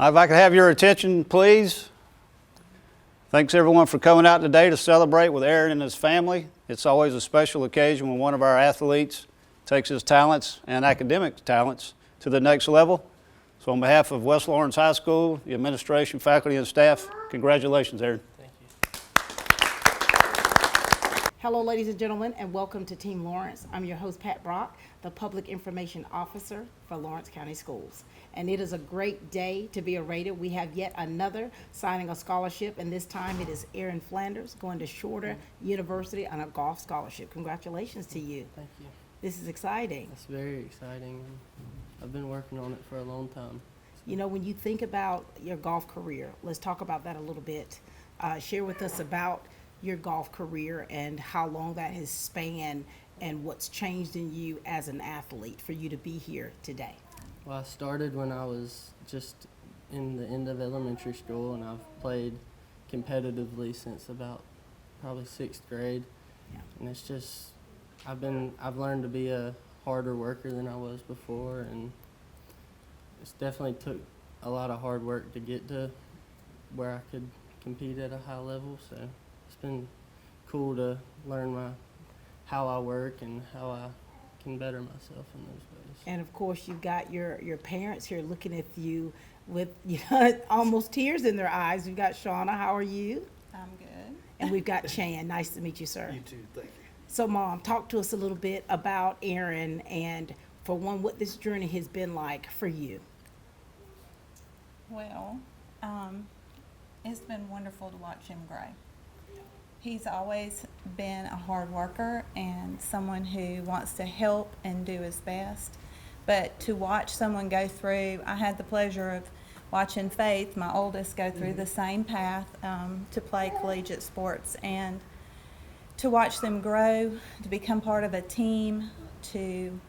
If I could have your attention, please. Thanks everyone for coming out today to celebrate with Aren and his family. It's always a special occasion when one of our athletes takes his talents and academic talents to the next level. So on behalf of West Lawrence High School, the administration, faculty, and staff, congratulations, Aren. Thank you. Hello, ladies and gentlemen, and welcome to Team Lawrence. I'm your host, Pat Brock, the Public Information Officer for Lawrence County Schools. And it is a great day to be awarded. We have yet another signing a scholarship, and this time it is Aren Flanders going to Shorter University on a golf scholarship. Congratulations to you. Thank you. This is exciting. It's very exciting. I've been working on it for a long time. You know, when you think about your golf career, let's talk about that a little bit. Share with us about your golf career and how long that has spanned and what's changed in you as an athlete for you to be here today. Well, I started when I was just in the end of elementary school, and I've played competitively since about probably 6th grade. Yeah. And it's just, I've learned to be a harder worker than I was before, and it's definitely took a lot of hard work to get to where I could compete at a high level. So it's been cool to learn how I work and how I can better myself in those ways. And of course, you've got your parents here looking at you with almost tears in their eyes. We've got Shauna. How are you? I'm good. And we've got Chan. Nice to meet you, sir. You too, thank you. So, Mom, talk to us a little bit about Aren and, for one, what this journey has been like for you. Well, it's been wonderful to watch him grow. He's always been a hard worker and someone who wants to help and do his best. But to watch someone go through, I had the pleasure of watching Faith, my oldest, go through the same path to play collegiate sports, and to watch them grow, to become part of a team, to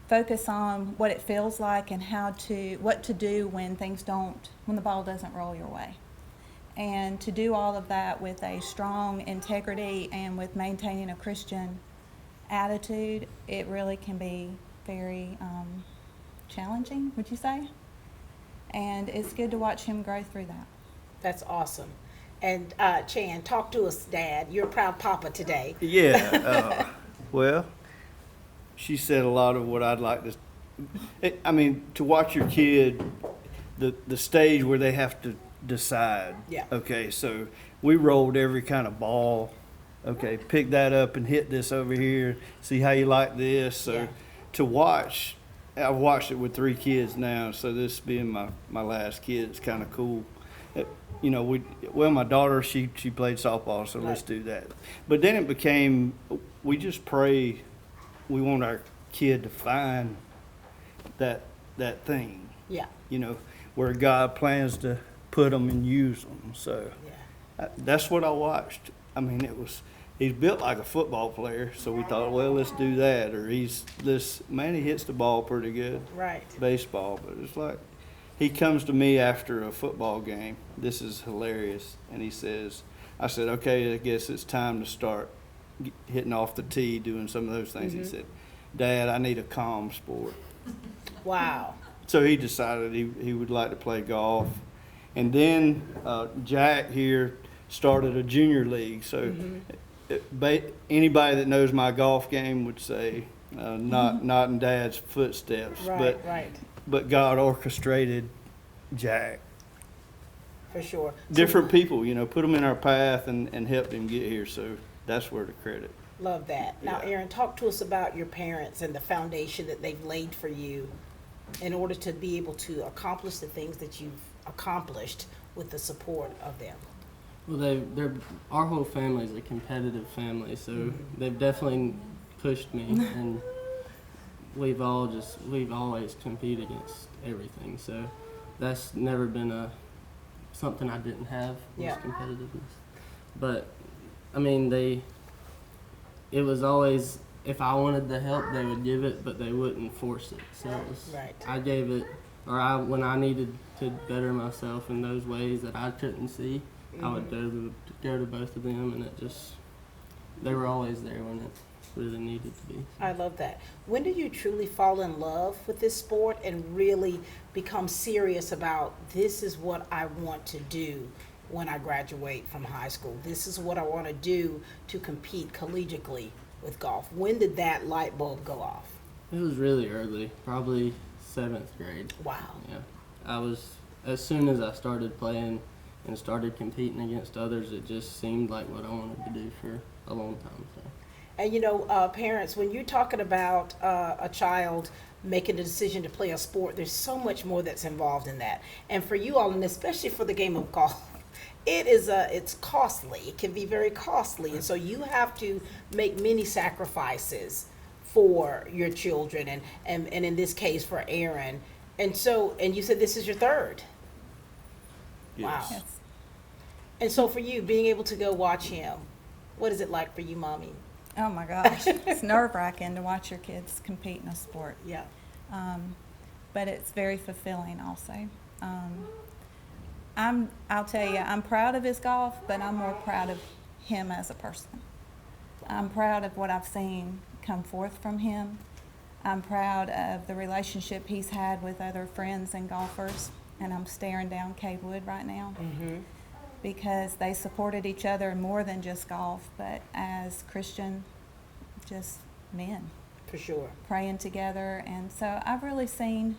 focus on what it feels like and what to do when the ball doesn't roll your way. And to do all of that with a strong integrity and with maintaining a Christian attitude, it really can be very challenging, would you say? And it's good to watch him grow through that. That's awesome. And Chan, talk to us, Dad. You're a proud papa today. Yeah, well, she said a lot of what I'd like to, to watch your kid, the stage where they have to decide. Yeah. Okay, so we rolled every kind of ball. Okay, pick that up and hit this over here. See how you like this. So Yeah. to watch, I've watched it with 3 kids now. So this being my last kid, it's kind of cool. My daughter, she played softball, so let's do that. But then it became, we just pray, we want our kid to find that thing. Yeah. Where God plans to put them and use them. So Yeah. that's what I watched. He's built like a football player, so we thought, well, let's do that. Or he hits the ball pretty good. Right. Baseball, but it's like, he comes to me after a football game. This is hilarious. And I said, okay, I guess it's time to start hitting off the tee, doing some of those things. He said, Dad, I need a calm sport. Wow. So he decided he would like to play golf. And then Jack here started a junior league. So anybody that knows my golf game would say, not in Dad's footsteps. Right. But God orchestrated Jack. For sure. Different people, put them in our path and helped him get here. So that's where the credit. Love that. Now, Yeah. Aren, talk to us about your parents and the foundation that they've laid for you in order to be able to accomplish the things that you've accomplished with the support of them. Well, our whole family is a competitive family, so they've definitely pushed me, and we've always competed against everything. So that's never been something I didn't have, was Yeah. competitiveness. But it was always, if I wanted the help, they would give it, but they wouldn't force it. So it was, Right. I gave it, when I needed to better myself in those ways that I couldn't see, I would go to both of them, and they were always there when really needed to be. I love that. When did you truly fall in love with this sport and really become serious about this is what I want to do when I graduate from high school? This is what I want to do to compete collegiately with golf. When did that light bulb go off? It was really early, probably 7th grade. Wow. Yeah, I was, as soon as I started playing and started competing against others, it just seemed like what I wanted to do for a long time. So. And you know, parents, when you're talking about a child making the decision to play a sport, there's so much more that's involved in that. And for you all, and especially for the game of golf, it's costly. It can be very costly, and so you have to make many sacrifices for your children, and in this case for Aren. And so, and you said this is your third. Wow. Yes. And so for you, being able to go watch him, what is it like for you, Mommy? Oh my gosh, it's nerve-wracking to watch your kids compete in a sport. Yeah. But it's very fulfilling also. I'll tell you, I'm proud of his golf, but I'm more proud of him as a person. I'm proud of what I've seen come forth from him. I'm proud of the relationship he's had with other friends and golfers, and I'm staring down Cade Wood right now. Mm-hmm. Because they supported each other more than just golf, but as Christian, just men For sure. praying together. And so I've really seen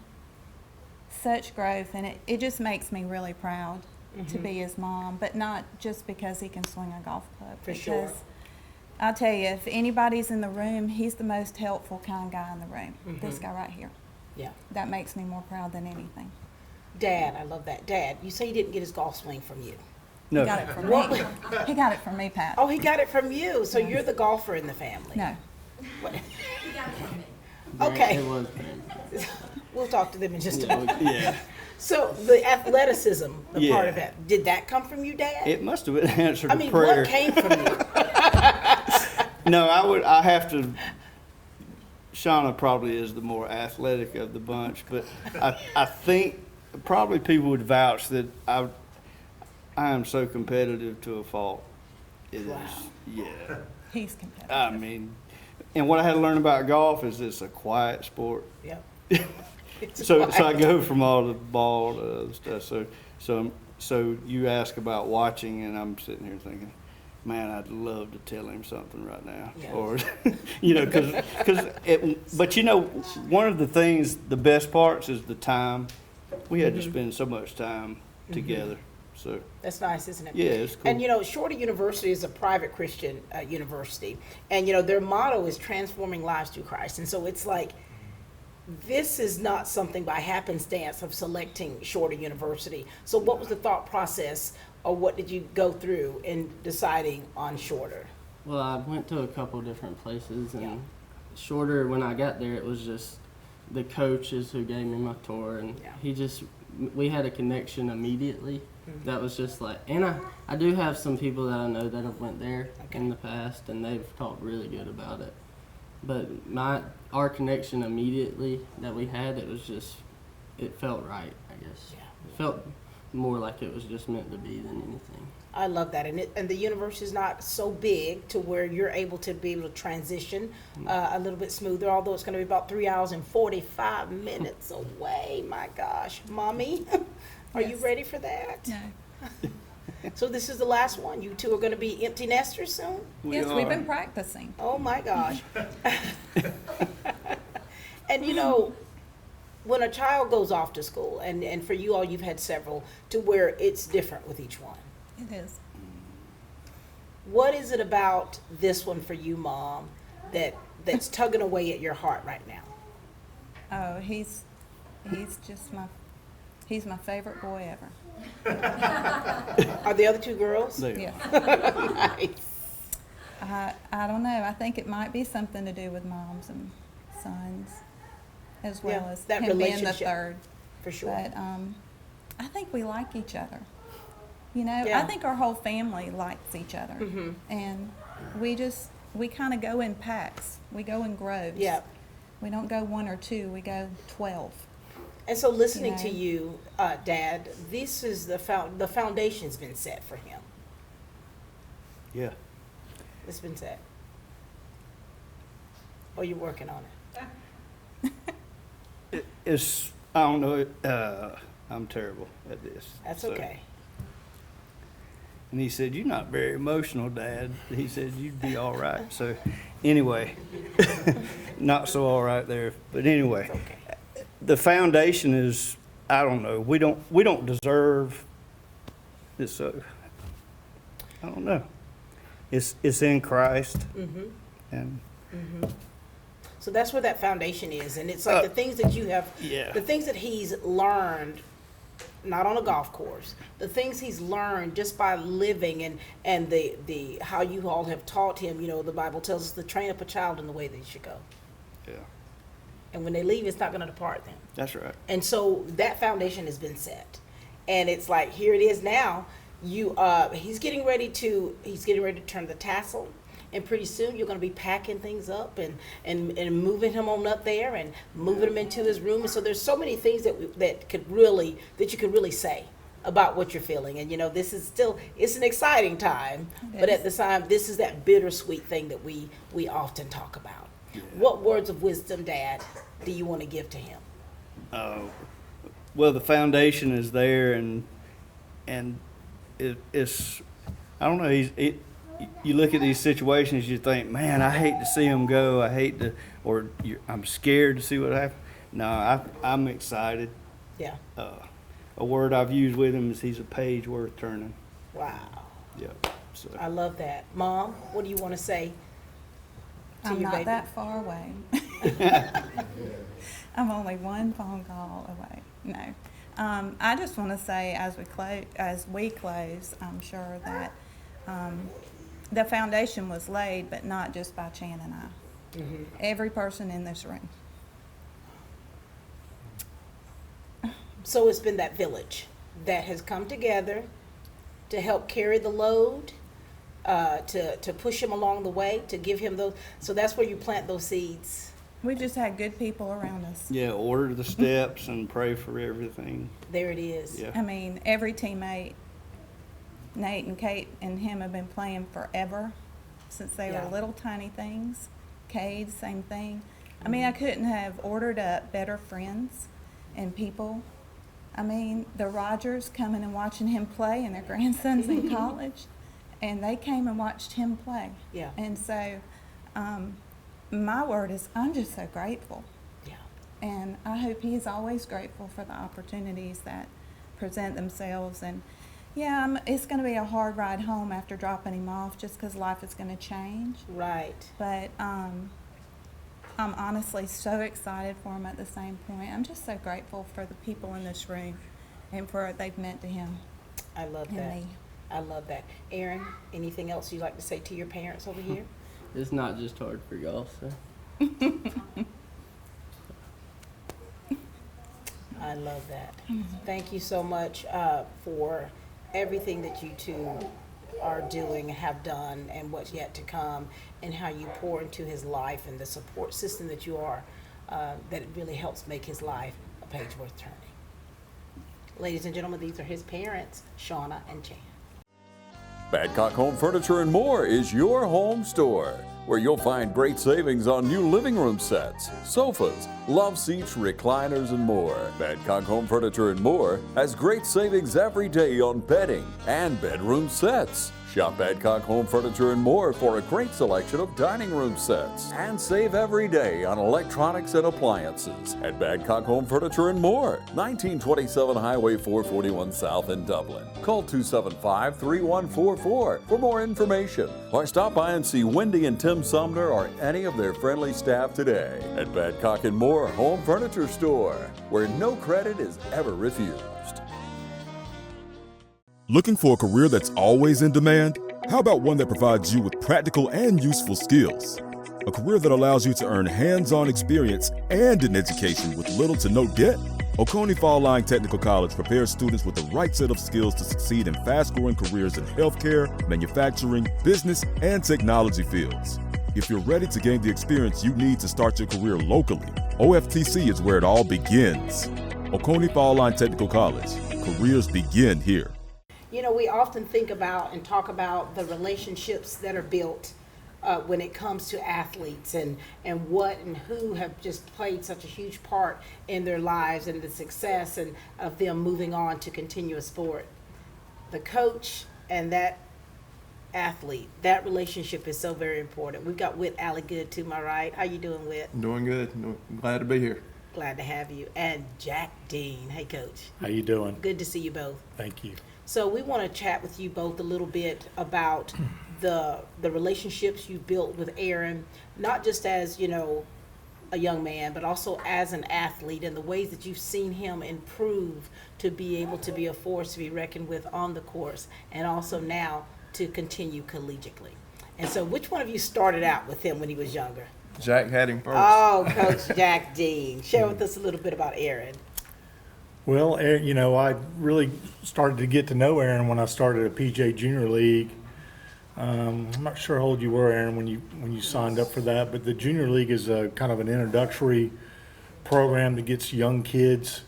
such growth, and it just makes me really proud to be his mom, but not just because he can swing a golf club. For because sure. I'll tell you, if anybody's in the room, he's the most helpful kind guy in the room. This guy right here. Yeah. That makes me more proud than anything. Dad, I love that. Dad, you say he didn't get his golf swing from you. No. He got it from me. He got it from me, Pat. Oh, he got it from you. So you're the golfer in the family. No. Okay. It was very We'll talk to them in just a moment. Yeah. So the athleticism, the part of Yeah. it, did that come from you, Dad? It must have been an answer to I mean, prayer. what came from you? No, I have to. Shauna probably is the more athletic of the bunch, but I think probably people would vouch that I am so competitive to a fault. It is, Wow. yeah. He's competitive. I mean, and what I had to learn about golf is it's a quiet sport. Yep. So I go from all the ball to other stuff. So you ask about watching, and I'm sitting here thinking, man, I'd love to tell him something right now, Yeah. or but one of the things, the best parts is the time. We had to spend so much time together. So That's nice, isn't it? yeah, it's cool. And you know, Shorter University is a private Christian university, and you know their motto is transforming lives through Christ. And so it's like, this is not something by happenstance of selecting Shorter University. So what was the thought process, or what did you go through in deciding on Shorter? Well, I went to a couple different places, and Yeah. Shorter, when I got there, it was just the coaches who gave me my tour, and Yeah. we had a connection immediately. That was just like, and I do have some people that I know that have went there Okay. in the past, and they've talked really good about it. But our connection immediately that we had, it felt right, I guess. Yeah. It felt more like it was just meant to be than anything. I love that, and the university is not so big to where you're able to transition a little bit smoother. Although it's going to be about 3 hours and 45 minutes away. My gosh, Mommy, are you Yes. ready for that? No. So this is the last one. You two are going to be empty nesters soon. Yes, we've been practicing. Oh my gosh. And you know, when a child goes off to school, and for you all, you've had several, to where it's different with each one. It is. What is it about this one for you, Mom, that's tugging away at your heart right now? Oh, he's my favorite boy ever. Are the other two girls? There. Yeah. Nice. I don't know. I think it might be something to do with moms and sons, as well Yeah, as that him being the relationship. third. For sure. But I think we like each other. You know, Yeah. I think our whole family likes each other, Mhm. and we kind of go in packs. We go in groves. Yeah. We don't go one or two. We go 12. And so listening You to know. you, Dad, this is the foundation's been set for him. Yeah. It's been set. Or you're working on it? It's, I don't know, I'm terrible at this. That's so. okay. And he said, "You're not very emotional, Dad." He said, "You'd be all right." So anyway, not so all right there. But anyway, Okay. the foundation is, I don't know, we don't deserve this. So I don't know. It's in Christ. And So that's where that foundation is, and it's like the things that you have, yeah. the things that he's learned, not on a golf course, the things he's learned just by living and the how you all have taught him. You know, the Bible tells us to train up a child in the way they should go, Yeah, and when they leave, it's not going to depart them. that's right. And so that foundation has been set, and it's like here it is now. He's getting ready to turn the tassel. And pretty soon you're going to be packing things up and moving him on up there and moving him into his room. And so there's so many things that you could really say about what you're feeling. And you know, this is still, it's an exciting time, but at the time, this is that bittersweet thing that we often talk about. Yeah. What words of wisdom, Dad, do you want to give to him? Well, the foundation is there, and it's, I don't know, you look at these situations, you think, man, I hate to see him go. I'm scared to see what happens. No, I'm excited. Yeah. A word I've used with him is he's a page worth turning. Wow. Yeah. So I love that. Mom, what do you want to say to I'm your not baby? that far away. I'm only one phone call away. No. I just want to say as we close, I'm sure that the foundation was laid, but not just by Chan and I. Every person in this room. So it's been that village that has come together to help carry the load, to push him along the way, to give him those. So that's where you plant those seeds. We just had good people around us. yeah, order the steps and pray for everything. There it is. Yeah. I mean, every teammate, Nate and Kate and him have been playing forever since they Yeah. were little tiny things. Cade, same thing. I mean, I couldn't have ordered up better friends and people. I mean, the Rogers coming and watching him play, and their grandsons in college, and they came and watched him play. Yeah. And so, my word is, I'm just so grateful. Yeah. And I hope he's always grateful for the opportunities that present themselves. And yeah, it's going to be a hard ride home after dropping him off, just because life is going to change. Right. But I'm honestly so excited for him at the same point. I'm just so grateful for the people in this room and for what they've meant to him I love and that. me. I love that. Aaron, anything else you'd like to say to your parents over here? It's not just hard for golf, so. I love that. Thank you so much for everything that you two are doing, have done, and what's yet to come, and how you pour into his life and the support system that you are, that it really helps make his life a page worth turning. Ladies and gentlemen, these are his parents, Shauna and Chan. Badcock Home Furniture and More is your home store, where you'll find great savings on new living room sets, sofas, love seats, recliners, and more. Badcock Home Furniture and More has great savings every day on bedding and bedroom sets. Shop Badcock Home Furniture and More for a great selection of dining room sets. And save every day on electronics and appliances at Badcock Home Furniture and More, 1927 Highway 441 South in Dublin. Call 275-3144 for more information, or stop by and see Wendy and Tim Sumner or any of their friendly staff today at Badcock and More Home Furniture Store, where no credit is ever refused. Looking for a career that's always in demand? How about one that provides you with practical and useful skills? A career that allows you to earn hands-on experience and an education with little to no debt? Oconee Fall Line Technical College prepares students with the right set of skills to succeed in fast-growing careers in healthcare, manufacturing, business, and technology fields. If you're ready to gain the experience you need to start your career locally, OFTC is where it all begins. Oconee Fall Line Technical College. Careers begin here. You know, we often think about and talk about the relationships that are built when it comes to athletes and what and who have just played such a huge part in their lives and the success and of them moving on to continue a sport. The coach and that athlete, that relationship is so very important. We've got Whit Alligood to my right. How you doing, Whit? Doing good. Glad to be here. Glad to have you. And Jack Dean. Hey, Coach. How you doing? Good to see you both. Thank you. So we want to chat with you both a little bit about the relationships you built with Aren, not just as, you know, a young man, but also as an athlete, and the ways that you've seen him improve to be able to be a force to be reckoned with on the course, and also now to continue collegiately. And so which one of you started out with him when he was younger? Jack had him first. Oh, Coach Jack Dean. Share with us a little bit about Aren. Well, you know, I really started to get to know Aren when I started a PJ Junior League. I'm not sure how old you were, Aren, when you signed up for that, but the Junior League is a kind of an introductory program that gets young kids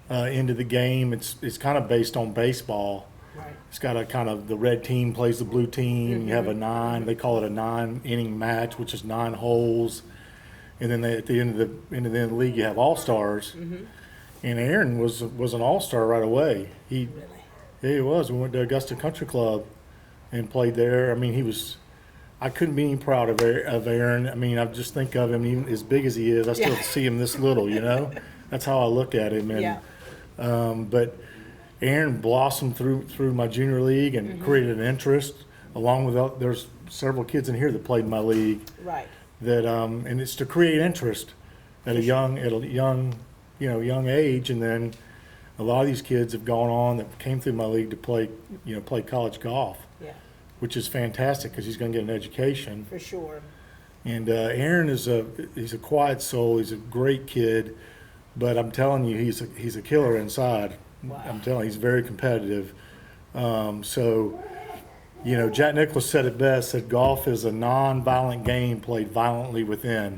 into the game. It's kind of based on baseball. Right. It's got a kind of the red team plays the blue team. You have a they call it a 9-inning match, which is 9 holes. And then at the end of the league, you have all-stars. And Aren was an all-star right away. He was. We went to Augusta Country Club and played there. I mean, I couldn't be any proud of Aren. I mean, I just think of him, even as big as he is, I still see him this little, you know? That's how I look at him. And, but Aren blossomed through my junior league and created an interest, along with there's several kids in here that played in my league. Right. That and it's to create interest at a young age, and then a lot of these kids have gone on that came through my league to play college golf. Yeah. Which is fantastic because he's going to get an education. For sure. And Aren he's a quiet soul. He's a great kid, but I'm telling you, he's a killer inside. Wow. I'm telling you, he's very competitive. So, you know, Jack Nicklaus said it best, said golf is a non-violent game played violently within.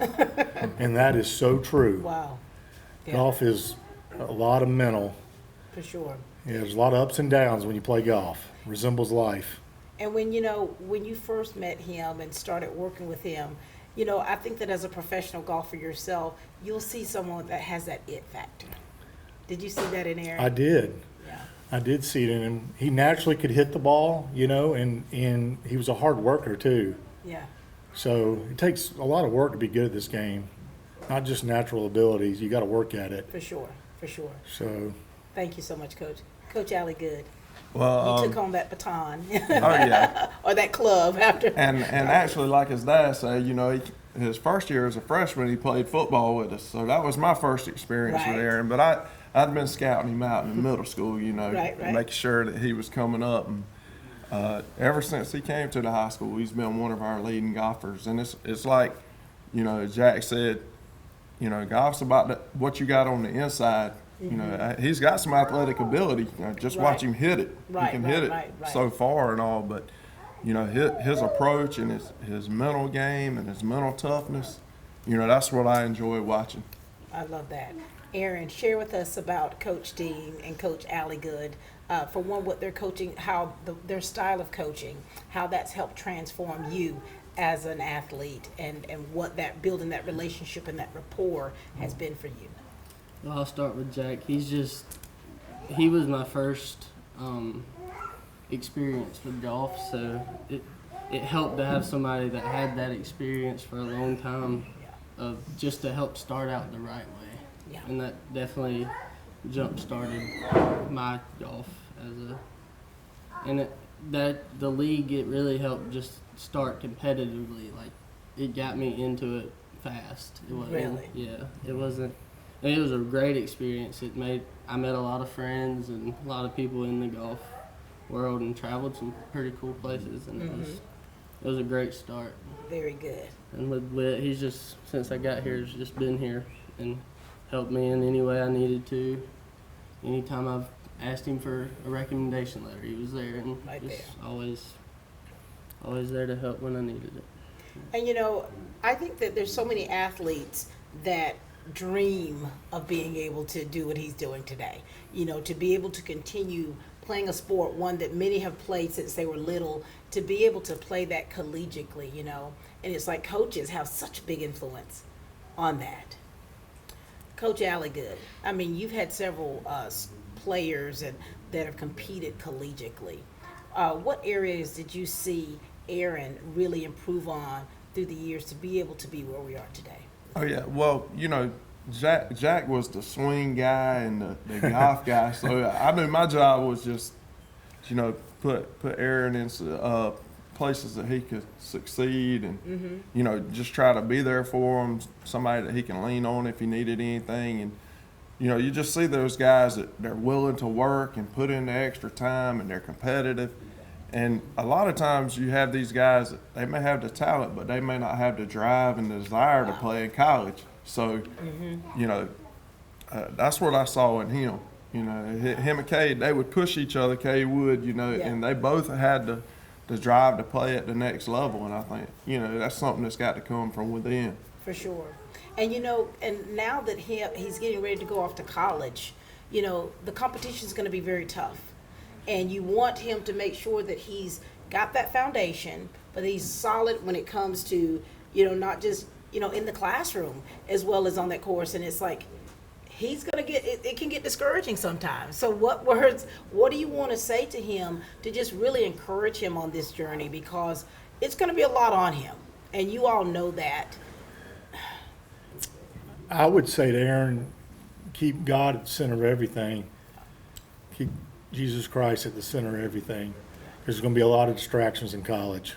And that is so true. Wow. Yeah. Golf is a lot of mental. For sure. Yeah, there's a lot of ups and downs when you play golf. Resembles life. And when you first met him and started working with him, you know, I think that as a professional golfer yourself, you'll see someone that has that it factor. Did you see that in Aren? I did. Yeah. I did see it in him. He naturally could hit the ball, you know, and he was a hard worker too. Yeah. So it takes a lot of work to be good at this game, not just natural abilities. You got to work at it. For sure. For sure. So. Thank you so much, Coach. Coach Alligood. Well, You took on that baton. oh yeah, Or that club after. and actually, like his dad said, you know, his first year as a freshman, he played football with us, so that was my first experience Right. with Aren. But I'd been scouting him out in middle school, you know, Right. making sure that he was coming up. And ever since he came to the high school, he's been one of our leading golfers. And it's like, you know, Jack said, you know, golf's about what you got on the inside. You know, he's got some athletic ability. You know, just watch Right. him hit it. Right, He can right, hit it right. so far and all, but you know, his approach and his mental game and his mental toughness, you know, that's what I enjoy watching. I love that. Aren, share with us about Coach Dean and Coach Alligood. For one, what they're coaching, how their style of coaching, how that's helped transform you as an athlete, and what that building that relationship and that rapport has been for you. Well, I'll start with Jack. He was my first experience with golf, so it helped to have somebody that had that experience for a long time, of just to help start out the right way. Yeah. And that definitely jump-started my golf the league, it really helped just start competitively. Like, it got me into it fast. Really? Yeah, it was a great experience. I met a lot of friends and a lot of people in the golf world and traveled some pretty cool places, and it was a great start. Very good. And with Whit, he's just, since I got here, has just been here and helped me in any way I needed to. Anytime I've asked him for a recommendation letter, he was there, and Right just there. always there to help when I needed it. And you know, I think that there's so many athletes that dream of being able to do what he's doing today. You know, to be able to continue playing a sport, one that many have played since they were little, to be able to play that collegiately, you know, and it's like coaches have such a big influence on that. Coach Alligood, I mean, you've had several players that have competed collegiately. What areas did you see Aren really improve on through the years to be able to be where we are today? Oh yeah, well, you know, Jack was the swing guy and the golf guy, so I knew my job was just, you know, put Aren into places that he could succeed, and you know, just try to be there for him, somebody that he can lean on if he needed anything. And you know, you just see those guys that they're willing to work and put in the extra time, and they're competitive. And a lot of times you have these guys that they may have the talent, but they may not have the drive and the desire to play in college. So, you know, that's what I saw in him. You know, him and Cade, they would push each other. Cade would, you know, and they both had the drive to play at the next level. And I think, you know, that's something that's got to come from within. For sure. And, you know, and now that he's getting ready to go off to college, you know, the competition is going to be very tough. And you want him to make sure that he's got that foundation, but he's solid when it comes to, you know, not just, you know, in the classroom as well as on that course. And it's like, he's going to it can get discouraging sometimes. So what do you want to say to him to just really encourage him on this journey? Because it's going to be a lot on him. And you all know that. I would say to Aren, keep God at the center of everything. Keep Jesus Christ at the center of everything. There's going to be a lot of distractions in college.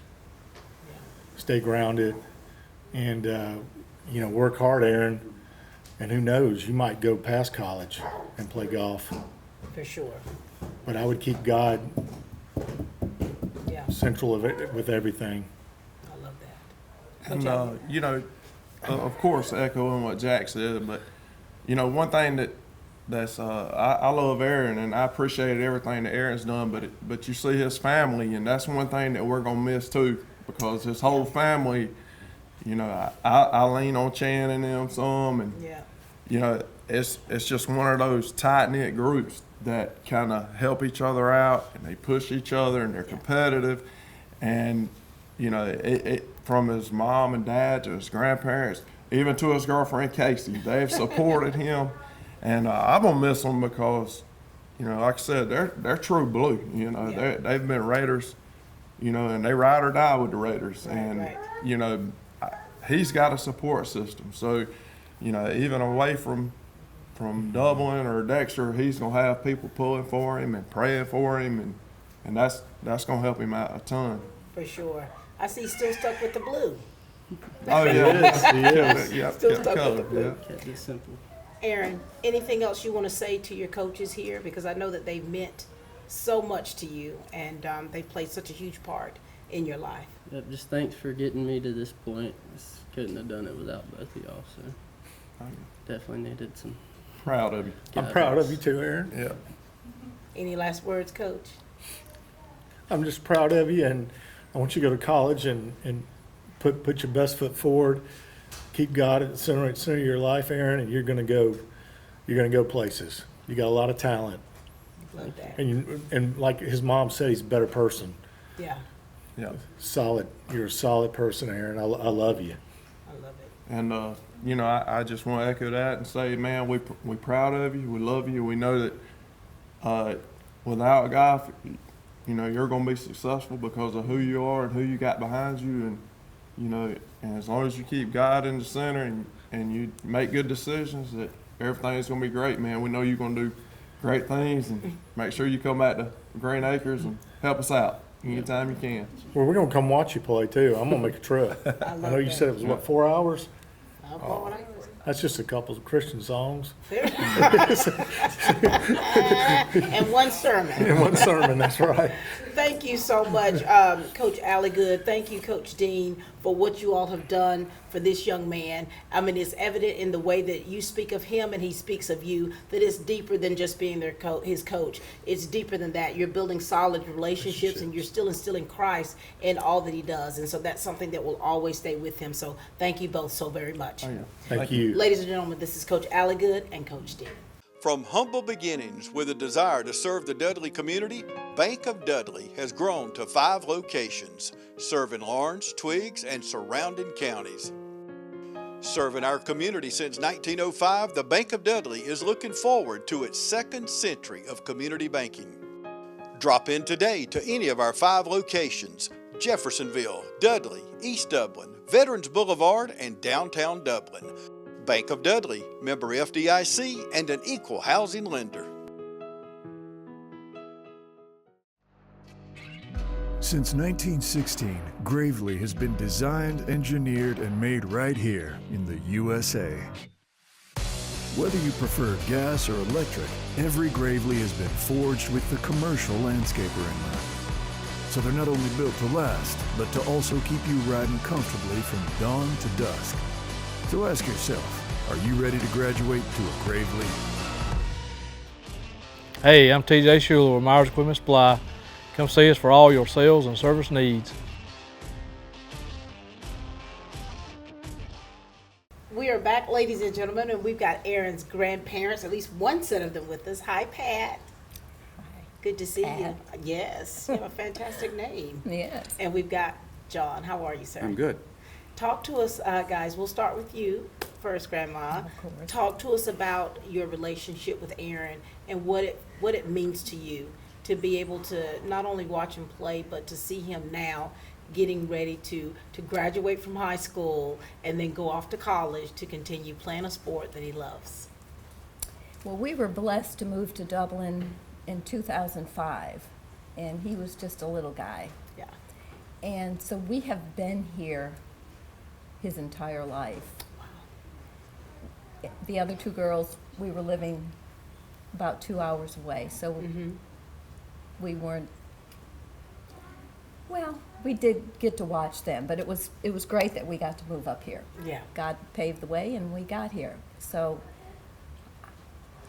Stay grounded and, you know, work hard, Aren. And who knows, you might go past college and play golf. For sure. But I would keep God Yeah. central of it with everything. I love that. And, you know, of course, echoing what Jack said, but, you know, one thing that's I love Aren, and I appreciate everything that Aren's done, but you see his family, and that's one thing that we're going to miss too, because his whole family, you know, I lean on Chan and them some, and, you know, it's just one of those tight-knit groups that kind of help each other out, and they push each other, and they're competitive, and, you know, it from his mom and dad to his grandparents, even to his girlfriend Casey, they've supported him. And I'm gonna miss them because, you know, like I said, they're true blue. You know, they've been Raiders, you know, and they ride or die with the Raiders. And you know, he's got a support system. So, you know, even away from Dublin or Dexter, he's gonna have people pulling for him and praying for him, and that's gonna help him out a ton. For sure. I see he's still stuck with the blue. Oh yeah, He is. yeah, Still stuck with the blue. yeah. Kept it simple. Aren, anything else you want to say to your coaches here? Because I know that they've meant so much to you, and they've played such a huge part in your life. Yep, just thanks for getting me to this point. Just couldn't have done it without both of y'all, so definitely needed some Proud of you. I'm proud of you too, Aren. Yeah. Any last words, Coach? I'm just proud of you, and I want you to go to college and put your best foot forward. Keep God at the center of your life, Aren, and you're gonna go places. You got a lot of talent, Love that. and like his mom said, he's a better person. Yeah, Yeah. Solid. You're a solid person, Aren. I love you. I love it. And, you know, I just want to echo that and say, man, we proud of you. We love you. We know that without golf, you know, you're going to be successful because of who you are and who you got behind you. And, you know, and as long as you keep God in the center and you make good decisions, that everything's going to be great, man. We know you're going to do great things, and make sure you come back to Green Acres and help us out anytime you can. Well, we're gonna come watch you play too. I'm gonna make a trip. I know you said it was, what, 4 hours? That's just a couple of Christian songs. And one sermon. And one sermon, that's right. Thank you so much, Coach Alligood. Thank you, Coach Dean, for what you all have done for this young man. I mean, it's evident in the way that you speak of him and he speaks of you that it's deeper than just being his coach. It's deeper than that. You're building solid relationships and you're still instilling Christ in all that he does. And so that's something that will always stay with him. So thank you both so very much. Oh, yeah. Thank you. Ladies and gentlemen, this is Coach Alligood and Coach Dean. From humble beginnings with a desire to serve the Dudley community, Bank of Dudley has grown to 5 locations, serving Lawrence, Twiggs, and surrounding counties. Serving our community since 1905, the Bank of Dudley is looking forward to its 2nd century of community banking. Drop in today to any of our 5 locations: Jeffersonville, Dudley, East Dublin, Veterans Boulevard, and downtown Dublin. Bank of Dudley, member FDIC, and an equal housing lender. Since 1916, Gravely has been designed, engineered, and made right here in the USA. Whether you prefer gas or electric, every Gravely has been forged with the commercial landscaper in mind. So they're not only built to last, but to also keep you riding comfortably from dawn to dusk. So ask yourself, are you ready to graduate to a Gravely? Hey, I'm TJ Schuler with Myers Equipment Supply. Come see us for all your sales and service needs. We are back, ladies and gentlemen, and we've got Aren's grandparents, at least one set of them with us. Hi, Pat. Good to see you. Yes, you have a fantastic name. Yes. And we've got John. How are you, sir? I'm good. Talk to us, guys. We'll start with you first, Grandma. Of course. Talk to us about your relationship with Aren and what it means to you to be able to not only watch him play, but to see him now getting ready to graduate from high school and then go off to college to continue playing a sport that he loves. Well, we were blessed to move to Dublin in 2005, and he was just a little guy. Yeah. And so we have been here his entire life. Wow. The other 2 girls, we were living about 2 hours away, so we weren't, well, we did get to watch them, but it was great that we got to move up here. Yeah. God paved the way and we got here. So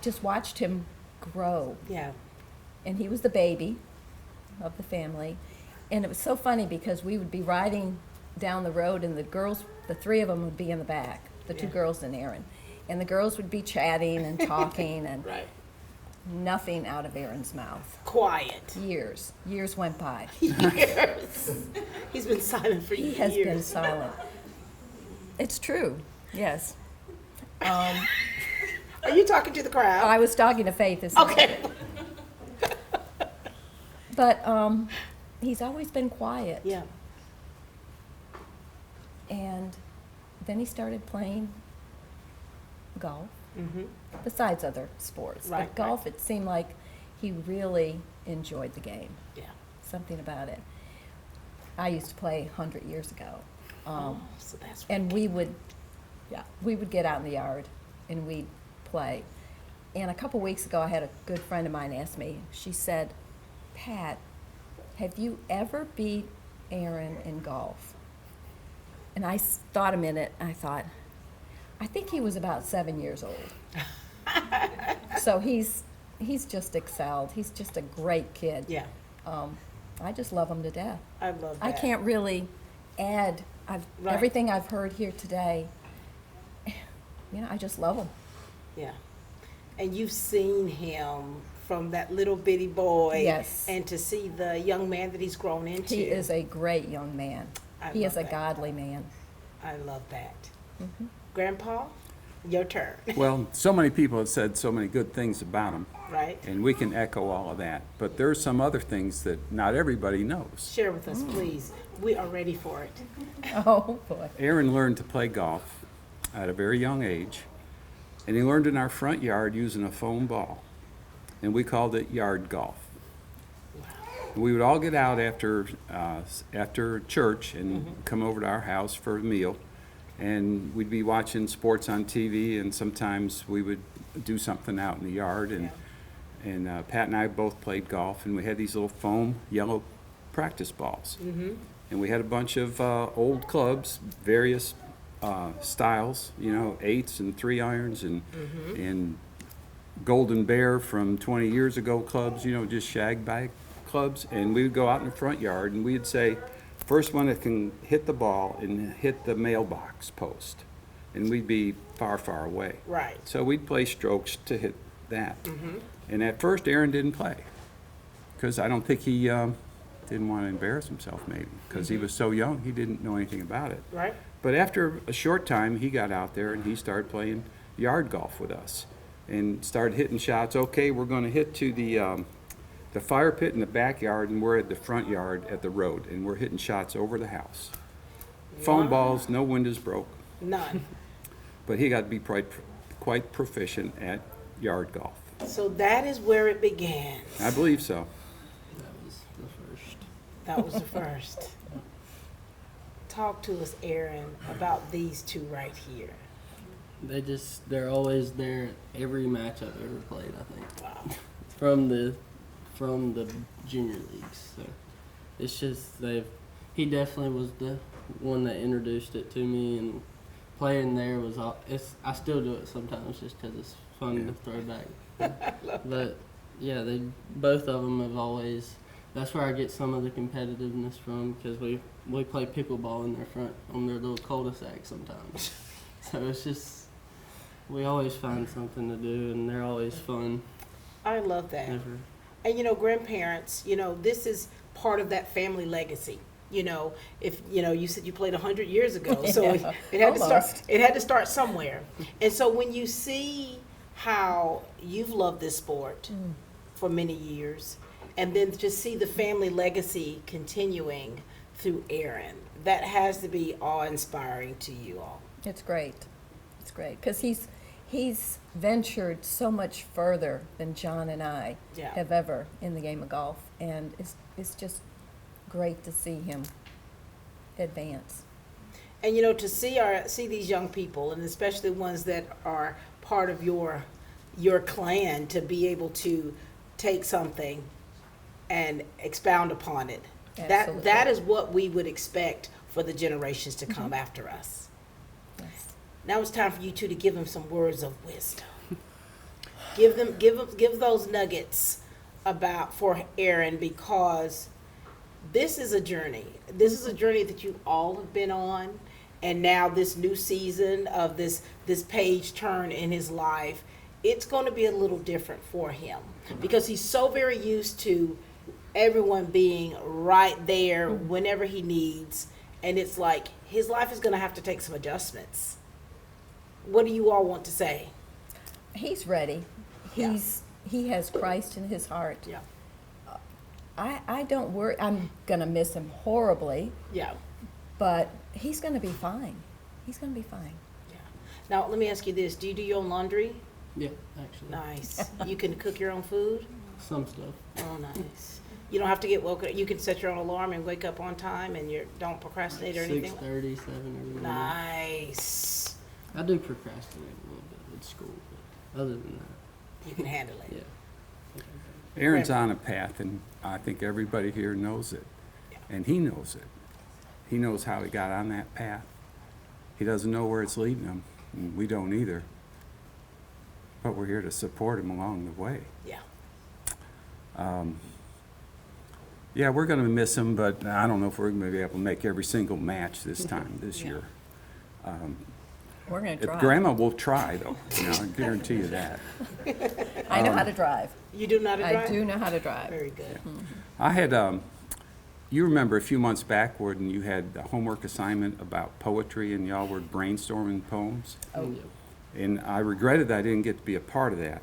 just watched him grow. Yeah. And he was the baby of the family. And it was so funny because we would be riding down the road and the girls, the 3 of them would be in the back, the 2 girls and Aren. And the girls would be chatting and talking and Right. nothing out of Aren's mouth. Quiet. Years went by. Years. He's been silent for years. He has been silent. It's true, yes. Are you talking to the crowd? I was talking to Faith. Okay. But he's always been quiet. Yeah. And then he started playing golf, besides other sports. Right, But golf, it seemed like he really enjoyed the game. Yeah. Something about it. I used to play 100 years ago. So that's And we would get out in the yard and we'd play. And a couple weeks ago, I had a good friend of mine ask me, she said, Pat, have you ever beat Aren in golf? And I thought a minute, I thought, I think he was about 7 years old. So he's just excelled. He's just a great kid. Yeah. I just love him to death. I love that. I can't really add, Right. everything I've heard here today, I just love him. Yeah. And you've seen him from that little bitty boy. Yes. And to see the young man that he's grown into. He is a great young man. He is a that. godly man. I love that. Grandpa, your turn. Well, so many people have said so many good things about him, Right? and we can echo all of that. But there's some other things that not everybody knows. Share with us, please. We are ready for it. Oh, boy. Aren learned to play golf at a very young age, and he learned in our front yard using a foam ball, and we called it yard golf. We would all get out after church and come over to our house for a meal, and we'd be watching sports on TV, and sometimes we would do something out in the yard. And Pat and I both played golf, and we had these little foam yellow practice balls. And we had a bunch of old clubs, various styles, 8s and 3 irons and Golden Bear from 20 years ago clubs, just shag bag clubs. And we would go out in the front yard and we'd say, first one that can hit the ball and hit the mailbox post. And we'd be far, far away. Right. So we'd play strokes to hit that. And at first, Aren didn't play because I don't think he didn't want to embarrass himself, maybe because he was so young, he didn't know anything about it. Right. But after a short time, he got out there and he started playing yard golf with us and started hitting shots. Okay, we're going to hit to the fire pit in the backyard, and we're at the front yard at the road, and we're hitting shots over the house. Foam balls, no windows broke. None. But he got to be quite proficient at yard golf. So that is where it began. I believe so. That was the first. That was the first. Talk to us, Aren, about these two right here. They're always there at every match I've ever played, I think. Wow. From the junior leagues. So it's just he definitely was the one that introduced it to me, and playing there was I still do it sometimes just because it's fun to throw back. But yeah, both of them have always. That's where I get some of the competitiveness from, because we play pickleball in their front on their little cul-de-sac sometimes. So it's just we always find something to do, and they're always fun. I love that. Never. And grandparents, this is part of that family legacy. If you said you played 100 years ago, so Yeah, it had almost. to start. It had to start somewhere. And so when you see how you've loved this sport for many years, and then just see the family legacy continuing through Aren, that has to be awe-inspiring to you all. It's great. It's great because he's ventured so much further than John and I Yeah. have ever in the game of golf, and it's just great to see him advance. And to see these young people, and especially ones that are part of your clan, to be able to take something and expound upon it. Absolutely. That is what we would expect for the generations to come after us. Yes. Now it's time for you two to give them some words of wisdom. give those nuggets for Aren, because this is a journey. This is a journey that you all have been on, and now this new season of this page turn in his life, it's going to be a little different for him, because he's so very used to everyone being right there whenever he needs, and it's like his life is going to have to take some adjustments. What do you all want to say? He's ready. He has Christ in his heart. Yeah. I don't worry. I'm gonna miss him horribly, Yeah. but he's gonna be fine. He's gonna be fine. Yeah. Now let me ask you this: do you do your own laundry? Yeah, actually. Nice. You can cook your own food? Some stuff. Oh, nice. You don't have to get woken. You can set your own alarm and wake up on time, and don't procrastinate or anything. 6:30, 7 every morning. Nice. I do procrastinate a little bit with school, but other than that, You can handle it. yeah. Aren's on a path, and I think everybody here knows it. And he knows it. He knows how he got on that path. He doesn't know where it's leading him, and we don't either. But we're here to support him along the way. Yeah. Yeah, we're going to miss him, but I don't know if we're going to be able to make every single match this year. We're gonna try. Grandma will try, though. I guarantee you that. I know how to drive. You do know how to drive? I do know how to drive. Very good. I had, you remember a few months back when you had a homework assignment about poetry and y'all were brainstorming poems? Oh, yeah. And I regretted that I didn't get to be a part of that,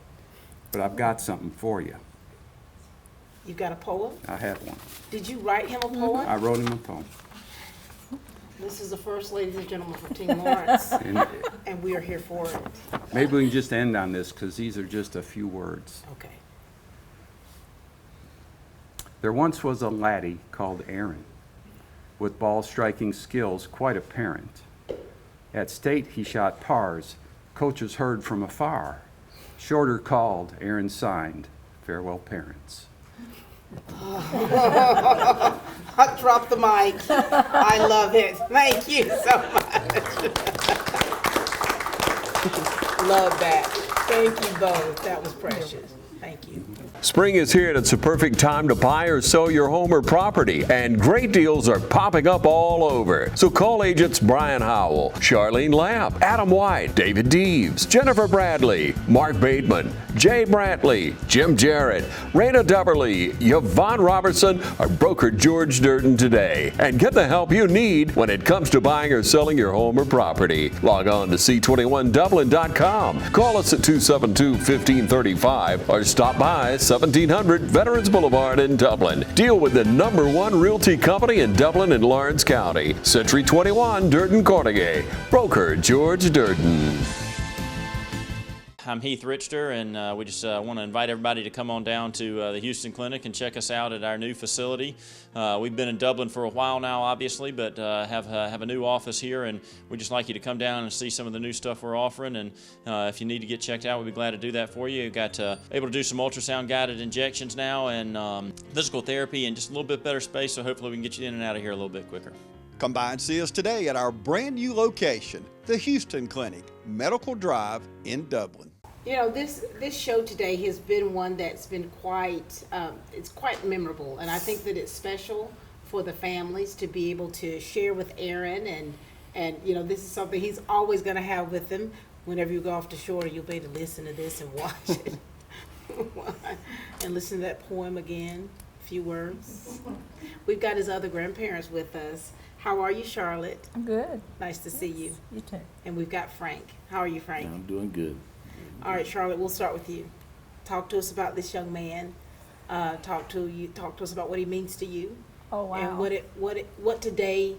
but I've got something for you. You got a poem? I have one. Did you write him a poem? I wrote him a poem. This is the first, ladies and gentlemen, for Team Lawrence, And and we are here for it. maybe we can just end on this because these are just a few words. Okay. There once was a laddie called Aren, with ball striking skills quite apparent. At state he shot pars, coaches heard from afar. Shorter called, Aren signed, farewell parents. I dropped the mic. I love it. Thank you so much. Love that. Thank you both. That was precious. Thank you. Spring is here and it's a perfect time to buy or sell your home or property, and great deals are popping up all over. So call agents Brian Howell, Charlene Lamb, Adam White, David Deeves, Jennifer Bradley, Mark Bateman, Jay Brantley, Jim Jarrett, Raina Dubberly, Yvonne Robertson, or broker George Durden today, and get the help you need when it comes to buying or selling your home or property. Log on to c21dublin.com. Call us at 272-1535 or stop by 1700 Veterans Boulevard in Dublin. Deal with the #1 realty company in Dublin and Lawrence County. Century 21 Durden Cornegay. Broker George Durden. I'm Heath Richter, and we just want to invite everybody to come on down to the Houston Clinic and check us out at our new facility. We've been in Dublin for a while now, obviously, but have a new office here, and we'd just like you to come down and see some of the new stuff we're offering. And if you need to get checked out, we'd be glad to do that for you. We've got able to do some ultrasound guided injections now, and physical therapy, and just a little bit better space. So hopefully we can get you in and out of here a little bit quicker. Come by and see us today at our brand new location, the Houston Clinic, Medical Drive in Dublin. You know, this show today has been one that's been quite memorable, and I think that it's special for the families to be able to share with Aren, and you know, this is something he's always going to have with him. Whenever you go off the shore, you'll be able to listen to this and watch it, and listen to that poem again, a few words. We've got his other grandparents with us. How are you, Charlotte? I'm good. Nice to see you. You too. And we've got Frank. How are you, Frank? I'm doing good. All right, Charlotte, we'll start with you. Talk to us about this young man. Talk to us about what he means to you. Oh, wow. And what today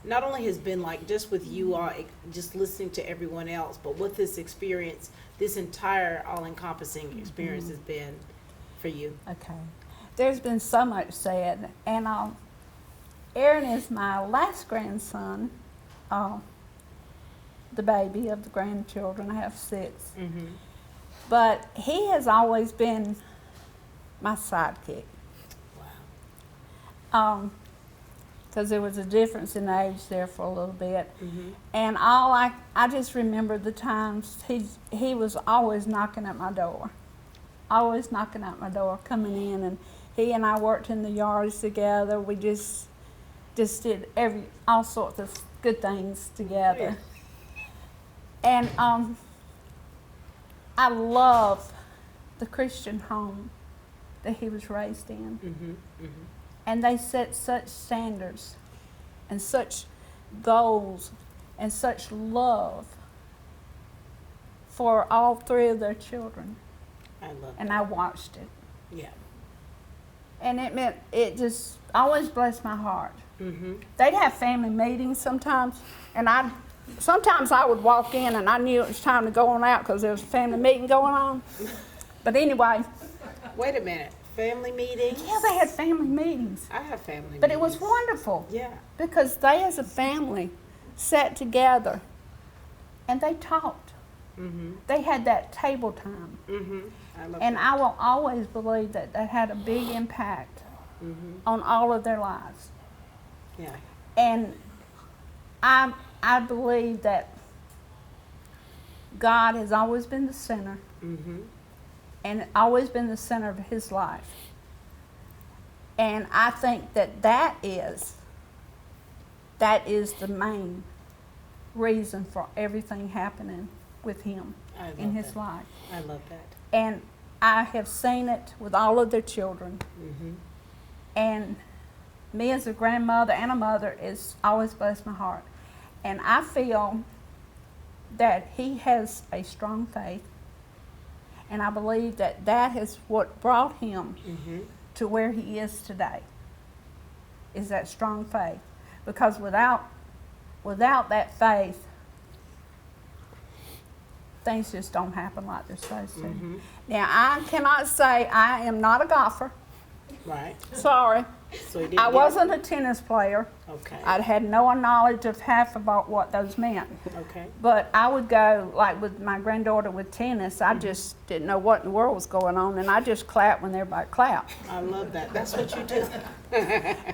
not only has been like just with you all, just listening to everyone else, but what this experience, this entire all-encompassing experience has been for you. Okay. There's been so much said, and Aren is my last grandson, the baby of the grandchildren. I have 6. Mm-hmm. But he has always been my sidekick. Wow. Because there was a difference in age there for a little bit. Mm-hmm. And I just remember the times he was always knocking at my door. Always knocking at my door, coming in, and he and I worked in the yards together. We just did all sorts of good things together. Yeah. And I love the Christian home that he was raised in. Mm-hmm. Mm-hmm. And they set such standards and such goals and such love for all 3 of their children. I love and that. I watched it. Yeah. And it just always blessed my heart. Mm-hmm. They'd have family meetings sometimes, and sometimes I would walk in and I knew it was time to go on out because there was a family meeting going on. But anyway. Wait a minute. Family meetings? Yeah, they had family meetings. I have family meetings. But it was wonderful. Yeah. Because they as a family sat together and they talked. Mm-hmm. They had that table time. Mm-hmm. I love And that. I will always believe that had a big impact on all of their lives. Yeah. And I believe that God has always been the center, and always been the center of his life. And I think that is the main reason for everything happening with him in his life. I love that. And I have seen it with all of their children. And me as a grandmother and a mother is always blessed my heart. And I feel that he has a strong faith. And I believe that is what brought him to where he is today, is that strong faith. Because without that faith, things just don't happen like they're supposed to. Now, I cannot say I am not a golfer. Right. Sorry. So I wasn't a tennis player. Okay. I had no knowledge of half about what those meant. Okay. But I would go, like with my granddaughter with tennis, I just didn't know what in the world was going on, and I just clapped when everybody clapped. I love that. That's what you do.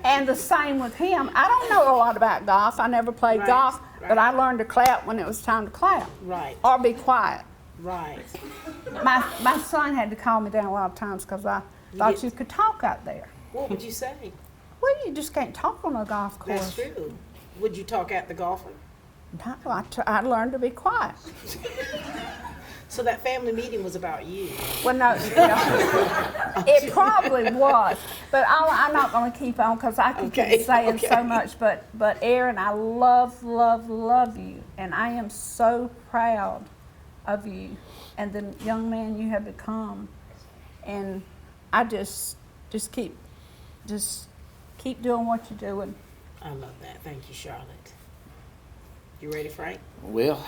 And the same with him. I don't know a lot about golf. I never played golf, but I learned to clap when it was time to clap. Right. Or be quiet. Right. My son had to calm me down a lot of times because I thought you could talk out there. What would you say? Well, you just can't talk on a golf course. That's true. Would you talk at the golfer? No, I learned to be quiet. So that family meeting was about you. Well, no, it probably was, but I'm not going to keep on because I could keep saying so much. But Aren, I love you, and I am so proud of you and the young man you have become. And I just keep doing what you're doing. I love that. Thank you, Charlotte. You ready, Frank? Well,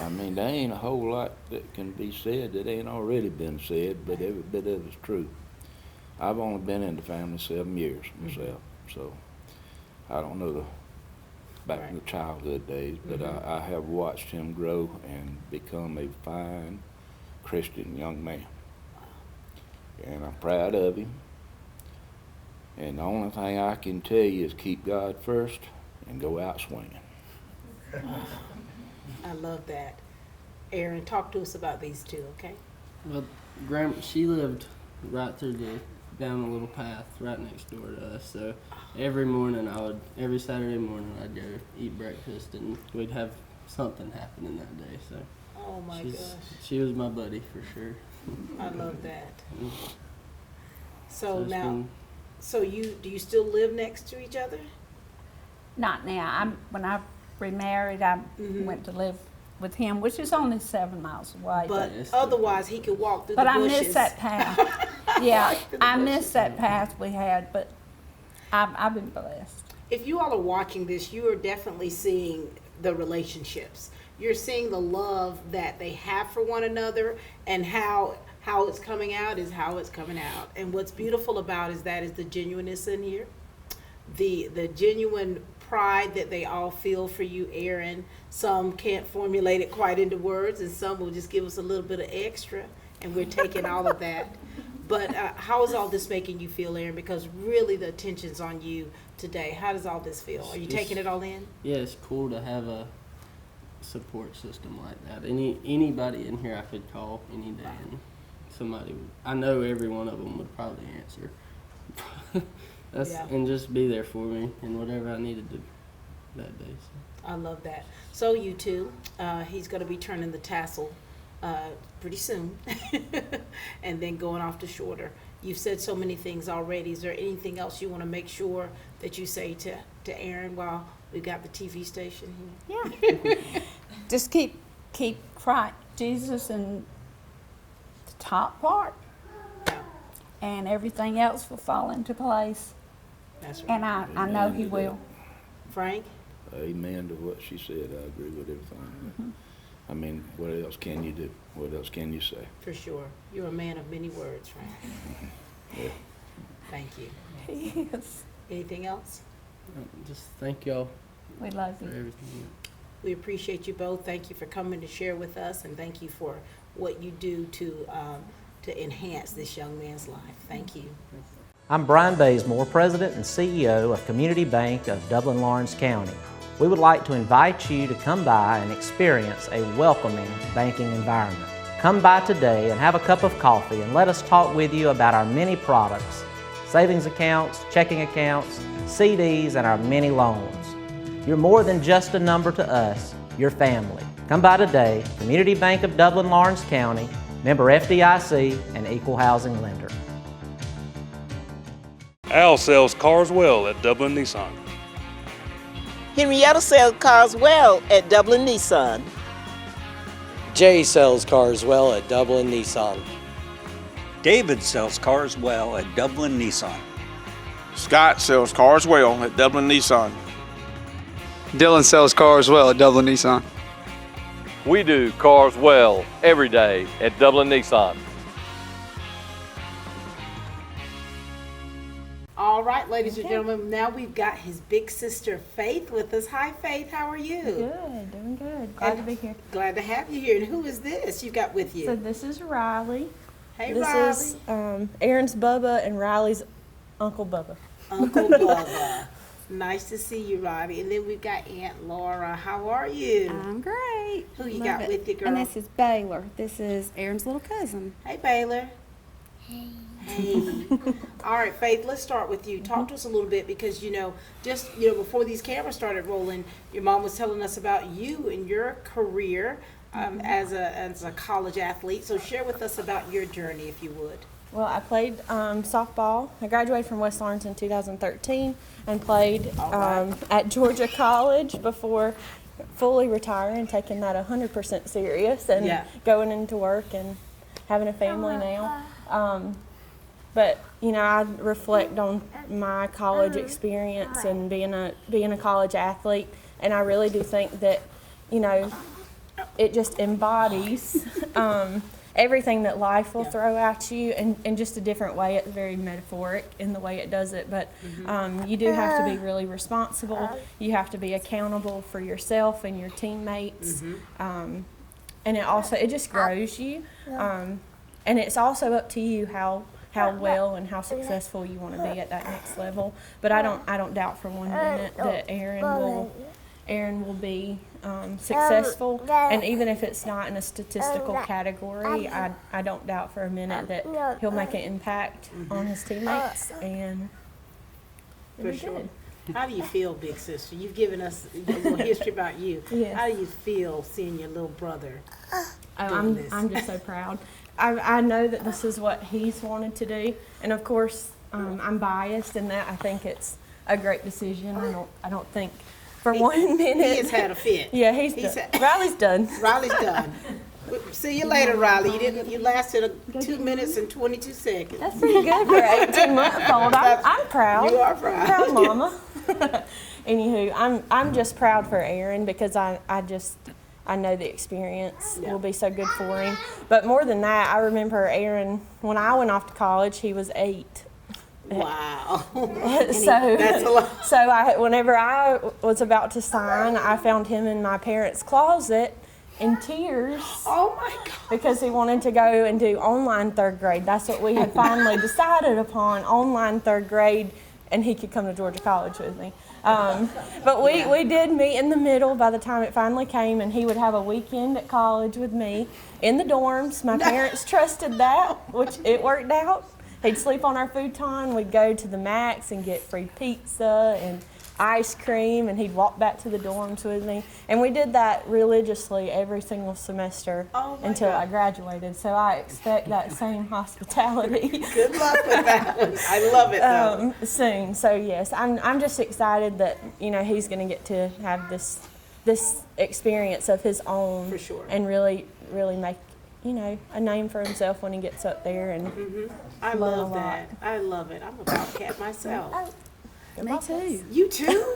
I mean, there ain't a whole lot that can be said that ain't already been said, but every bit of it's true. I've only been in the family 7 years myself, so I don't know back in the childhood days, but I have watched him grow and become a fine Christian young man. And I'm proud of him. And the only thing I can tell you is keep God first and go out swinging. I love that. Aren, talk to us about these two, okay? Well, she lived right through down a little path right next door to us. So every Saturday morning I'd go eat breakfast and we'd have something happening that day. So oh my gosh. She was my buddy for sure. I love that. So now, do you still live next to each other? Not now. When I remarried, I went to live with him, which is only 7 miles away. But otherwise, he could walk through the bushes. But I miss that path. Yeah, I miss that path we had, but I've been blessed. If you all are watching this, you are definitely seeing the relationships. You're seeing the love that they have for one another, and how it's coming out is how it's coming out. And what's beautiful about is the genuineness in here, the genuine pride that they all feel for you, Aren. Some can't formulate it quite into words, and some will just give us a little bit of extra, and we're taking all of that. But how is all this making you feel, Aren? Because really the attention's on you today. How does all this feel? Are you taking it all in? Yeah, it's cool to have a support system like that. Anybody in here I could call any day, and somebody would, I know every one of them would probably answer. And just be there for me and whatever I needed to that day. So. I love that. So you two, he's going to be turning the tassel pretty soon, and then going off to shorter. You've said so many things already. Is there anything else you want to make sure that you say to Aren while we've got the TV station here? Yeah. Just keep Christ, Jesus in the top part, and everything else will fall into place. That's right. And I know He will. Frank? Amen to what she said. I agree with everything. I mean, what else can you do? What else can you say? For sure. You're a man of many words, Frank. Yeah. Thank you. Yes. Anything else? Just thank y'all. We love you. For everything. We appreciate you both. Thank you for coming to share with us, and thank you for what you do to enhance this young man's life. Thank you. I'm Brian Bazemore, President and CEO of Community Bank of Dublin-Lawrence County. We would like to invite you to come by and experience a welcoming banking environment. Come by today and have a cup of coffee and let us talk with you about our many products, savings accounts, checking accounts, CDs, and our many loans. You're more than just a number to us, you're family. Come by today, Community Bank of Dublin-Lawrence County, member FDIC, and equal housing lender. Al sells cars well at Dublin Nissan. Henrietta sells cars well at Dublin Nissan. Jay sells cars well at Dublin Nissan. David sells cars well at Dublin Nissan. Scott sells cars well at Dublin Nissan. Dylan sells cars well at Dublin Nissan. We do cars well every day at Dublin Nissan. All right, ladies and gentlemen, now we've got his big sister, Faith, with us. Hi, Faith. How are you? Good, doing good. Glad to be here. Glad to have you here. And who is this you got with you? So this is Riley. Hey, this Riley. This is Aaron's Bubba and Riley's Uncle Bubba. Uncle Bubba. Nice to see you, Riley. And then we've got Aunt Laura. How are you? I'm great. Who you Love got it. with you, girl? And this is Baylor. This is Aaron's little cousin. Hey, Baylor. Hey. All right, Faith, let's start with you. Talk to us a little bit because, before these cameras started rolling, your mom was telling us about you and your career as a college athlete. So share with us about your journey, if you would. Well, I played softball. I graduated from West Lawrence in 2013 and played at Georgia College before fully retiring and taking that 100% serious and going into work and having a family now. But I reflect on my college experience and being a college athlete, and I really do think that it just embodies everything that life will throw at you in just a different way. It's very metaphoric in the way it does it, but you do have to be really responsible. You have to be accountable for yourself and your teammates, and it just grows you. And it's also up to you how well and how successful you want to be at that next level. But I don't doubt for one minute that Aaron will be successful, and even if it's not in a statistical category, I don't doubt for a minute that he'll make an impact on his teammates, and for sure. How do you feel, big sister? You've given us a little history about you. Yes. How do you feel seeing your little brother I'm just so proud. I know that this is what he's wanted to do, and of course I'm biased in that I think it's a great decision. I don't think for 1 minute. He has had a fit. Yeah, he's done. Riley's done. Riley's done. See you later, Riley. You lasted 2 minutes and 22 seconds. That's pretty good for an 18-month-old. I'm proud. You are proud. Proud mama. Anywho, I'm just proud for Aaron because I know the experience will be so good for him. But more than that, I remember Aaron, when I went off to college, he was 8. Wow. That's a lot. So whenever I was about to sign, I found him in my parents' closet in tears. Oh my God. Because he wanted to go and do online 3rd grade. That's what we had finally decided upon, online 3rd grade, and he could come to Georgia College with me. But we did meet in the middle by the time it finally came, and he would have a weekend at college with me in the dorms. My parents trusted that, which it worked out. He'd sleep on our futon. We'd go to the Max and get free pizza and ice cream, and he'd walk back to the dorms with me. And we did that religiously every single semester until I graduated. So I expect that same hospitality. Good luck with that one. I love it though. Soon. So yes, I'm just excited that he's going to get to have this experience of his own, for sure, and really make a name for himself when he gets up there. And I love that. I love it. I'm a Bobcat myself. Me too. You too?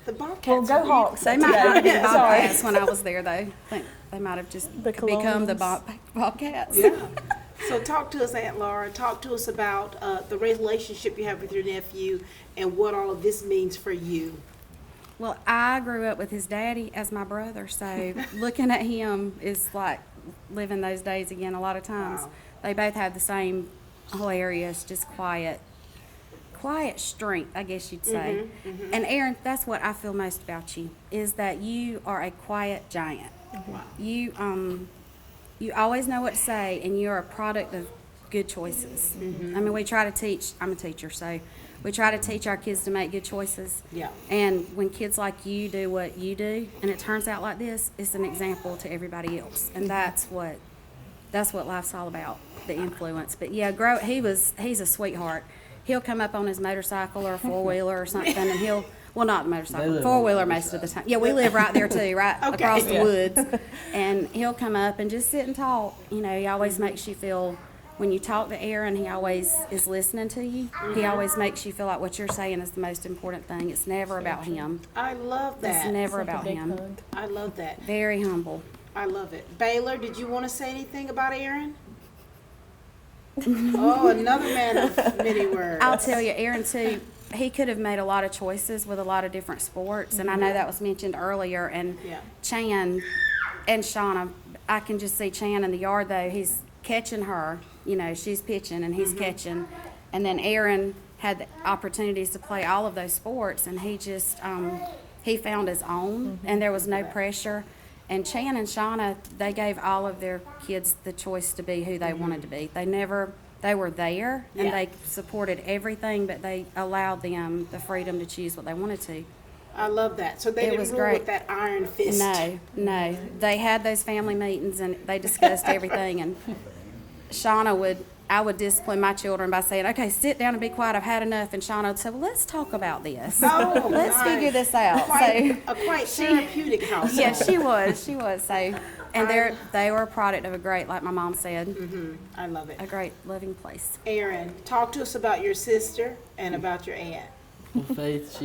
The Bobcats. Well, go Hawks. They might not have been Bobcats when I was there, though. I think they might have just become the Bobcats. Yeah. So talk to us, Aunt Laura. Talk to us about the relationship you have with your nephew and what all of this means for you. Well, I grew up with his daddy as my brother, so looking at him is like living those days again a lot of times. Wow. They both have the same hilarious, just quiet strength, I guess you'd say. And Aaron, that's what I feel most about you, is that you are a quiet giant. Wow. You always know what to say, and you're a product of good choices. I mean, we try to teach, I'm a teacher, so we try to teach our kids to make good choices. Yeah. And when kids like you do what you do, and it turns out like this, it's an example to everybody else. And that's what life's all about, the influence. But yeah, he's a sweetheart. He'll come up on his motorcycle or a four-wheeler or something, and not the motorcycle, four-wheeler most of the time. Yeah, we live right there too, right across the woods. And he'll come up and just sit and talk. He always makes you feel, when you talk to Aaron, he always is listening to you. He always makes you feel like what you're saying is the most important thing. It's never about him. I love that. It's never about him. Hug. I love that. Very humble. I love it. Baylor, did you want to say anything about Aaron? Oh, another man of many words. I'll tell you, Aaron, too, he could have made a lot of choices with a lot of different sports, and I know that was mentioned earlier, and Chan and Shauna, I can just see Chan in the yard, though. He's catching her. She's pitching, and he's catching. And then Aaron had the opportunities to play all of those sports, and he just he found his own, and there was no pressure. And Chan and Shauna, they gave all of their kids the choice to be who they wanted to be. They were there, and they supported everything, but they allowed them the freedom to choose what they wanted to. I love that. So they didn't rule with that iron fist. No. They had those family meetings, and they discussed everything. And I would discipline my children by saying, okay, sit down and be quiet, I've had enough. And Shauna would say, well, let's talk about this. Oh, let's figure this out. A quite therapeutic house. Yeah, she was. So, and they were a product of a great, like my mom said. I love it. A great, loving place. Aren, talk to us about your sister and about your aunt. Well, Faith,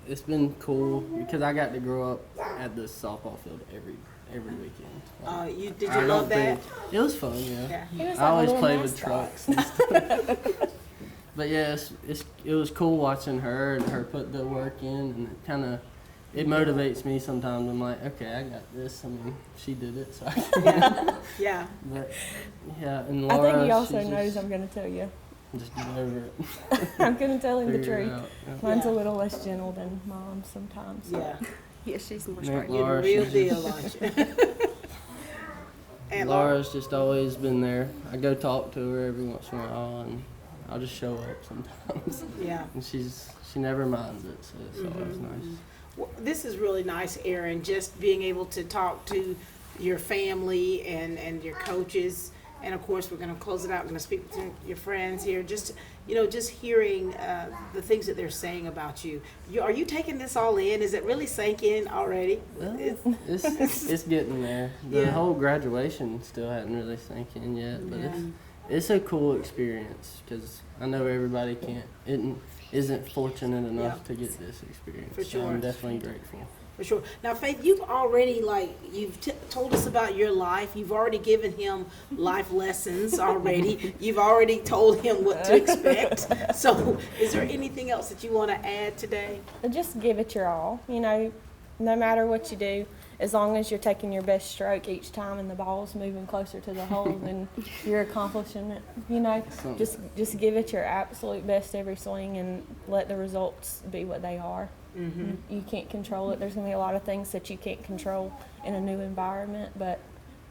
it's been cool because I got to grow up at the softball field every weekend. Did you love that? It was fun, yeah. Like I always played with trucks and stuff. But yeah, it was cool watching her and her put the work in, and it motivates me sometimes. I'm like, okay, I got this. I mean, she did it, so I can. Yeah. But yeah, and Laura, I think he also knows I'm going to tell you. Just get over it. I'm going to tell him the truth. Yeah. Mine's a little less gentle than Mom's sometimes. Yeah. Yeah, she's more Aunt straight. Laura, Real deal, aren't you? And Laura's just always been there. I go talk to her every once in a while, and I'll just show up sometimes. Yeah. And she never minds it, so it's always nice. Well, this is really nice, Aren, just being able to talk to your family and your coaches. And of course, we're going to close it out. We're going to speak to your friends here. Just hearing the things that they're saying about you. Are you taking this all in? Is it really sank in already? Well, it's getting there. The whole graduation still hadn't really sank in yet, but it's a cool experience because I know everybody isn't fortunate enough to get this experience. For sure. So I'm definitely grateful. For sure. Now, Faith, you've already, told us about your life. You've already given him life lessons already. You've already told him what to expect. So is there anything else that you want to add today? Just give it your all. No matter what you do, as long as you're taking your best stroke each time and the ball's moving closer to the hole, then you're accomplishing it. Just give it your absolute best every swing and let the results be what they are. You can't control it. There's going to be a lot of things that you can't control in a new environment, but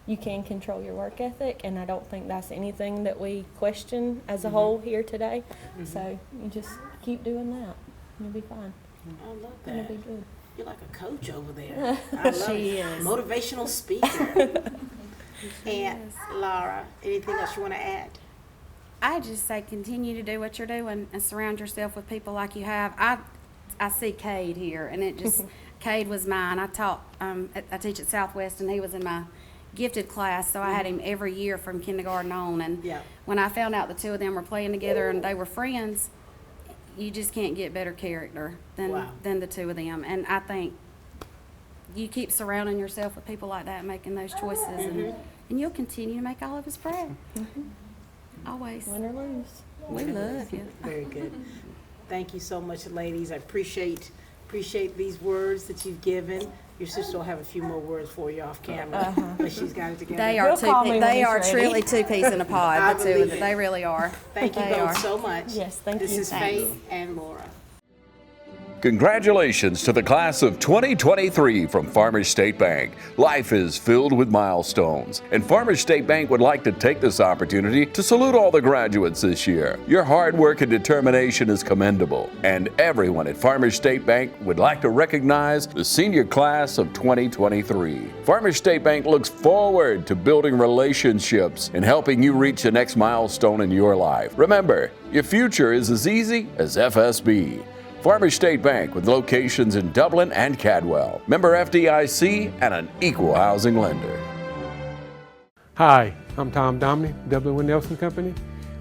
you can control your work ethic, and I don't think that's anything that we question as a whole here today. So you just keep doing that. You'll be fine. I love that. It'll be good. You're like a coach over there. I love She it. is. Motivational speaker. And Laura, anything else you want to add? I just say continue to do what you're doing and surround yourself with people like you have. I see Cade here, and it just Cade was mine. I teach at Southwest, and he was in my gifted class, so I had him every year from kindergarten on. And when I found out the two of them were playing together and they were friends, you just can't get better character than the two of them. And I think you keep surrounding yourself with people like that and making those choices, and you'll continue to make all of us proud. Always. Win or lose. We love you. Very good. Thank you so much, ladies. I appreciate these words that you've given. Your sister will have a few more words for you off camera, but she's got it together. They are truly two peas in a pod. The two of them. They really are. Thank you both so much. Yes, thank you. This is Faith and Laura. Congratulations to the class of 2023 from Farmers State Bank. Life is filled with milestones, and Farmers State Bank would like to take this opportunity to salute all the graduates this year. Your hard work and determination is commendable, and everyone at Farmers State Bank would like to recognize the senior class of 2023. Farmers State Bank looks forward to building relationships and helping you reach the next milestone in your life. Remember, your future is as easy as FSB. Farmers State Bank, with locations in Dublin and Cadwell. Member FDIC and an equal housing lender. Hi, I'm Tom Domney, Dublin with Nelson Company.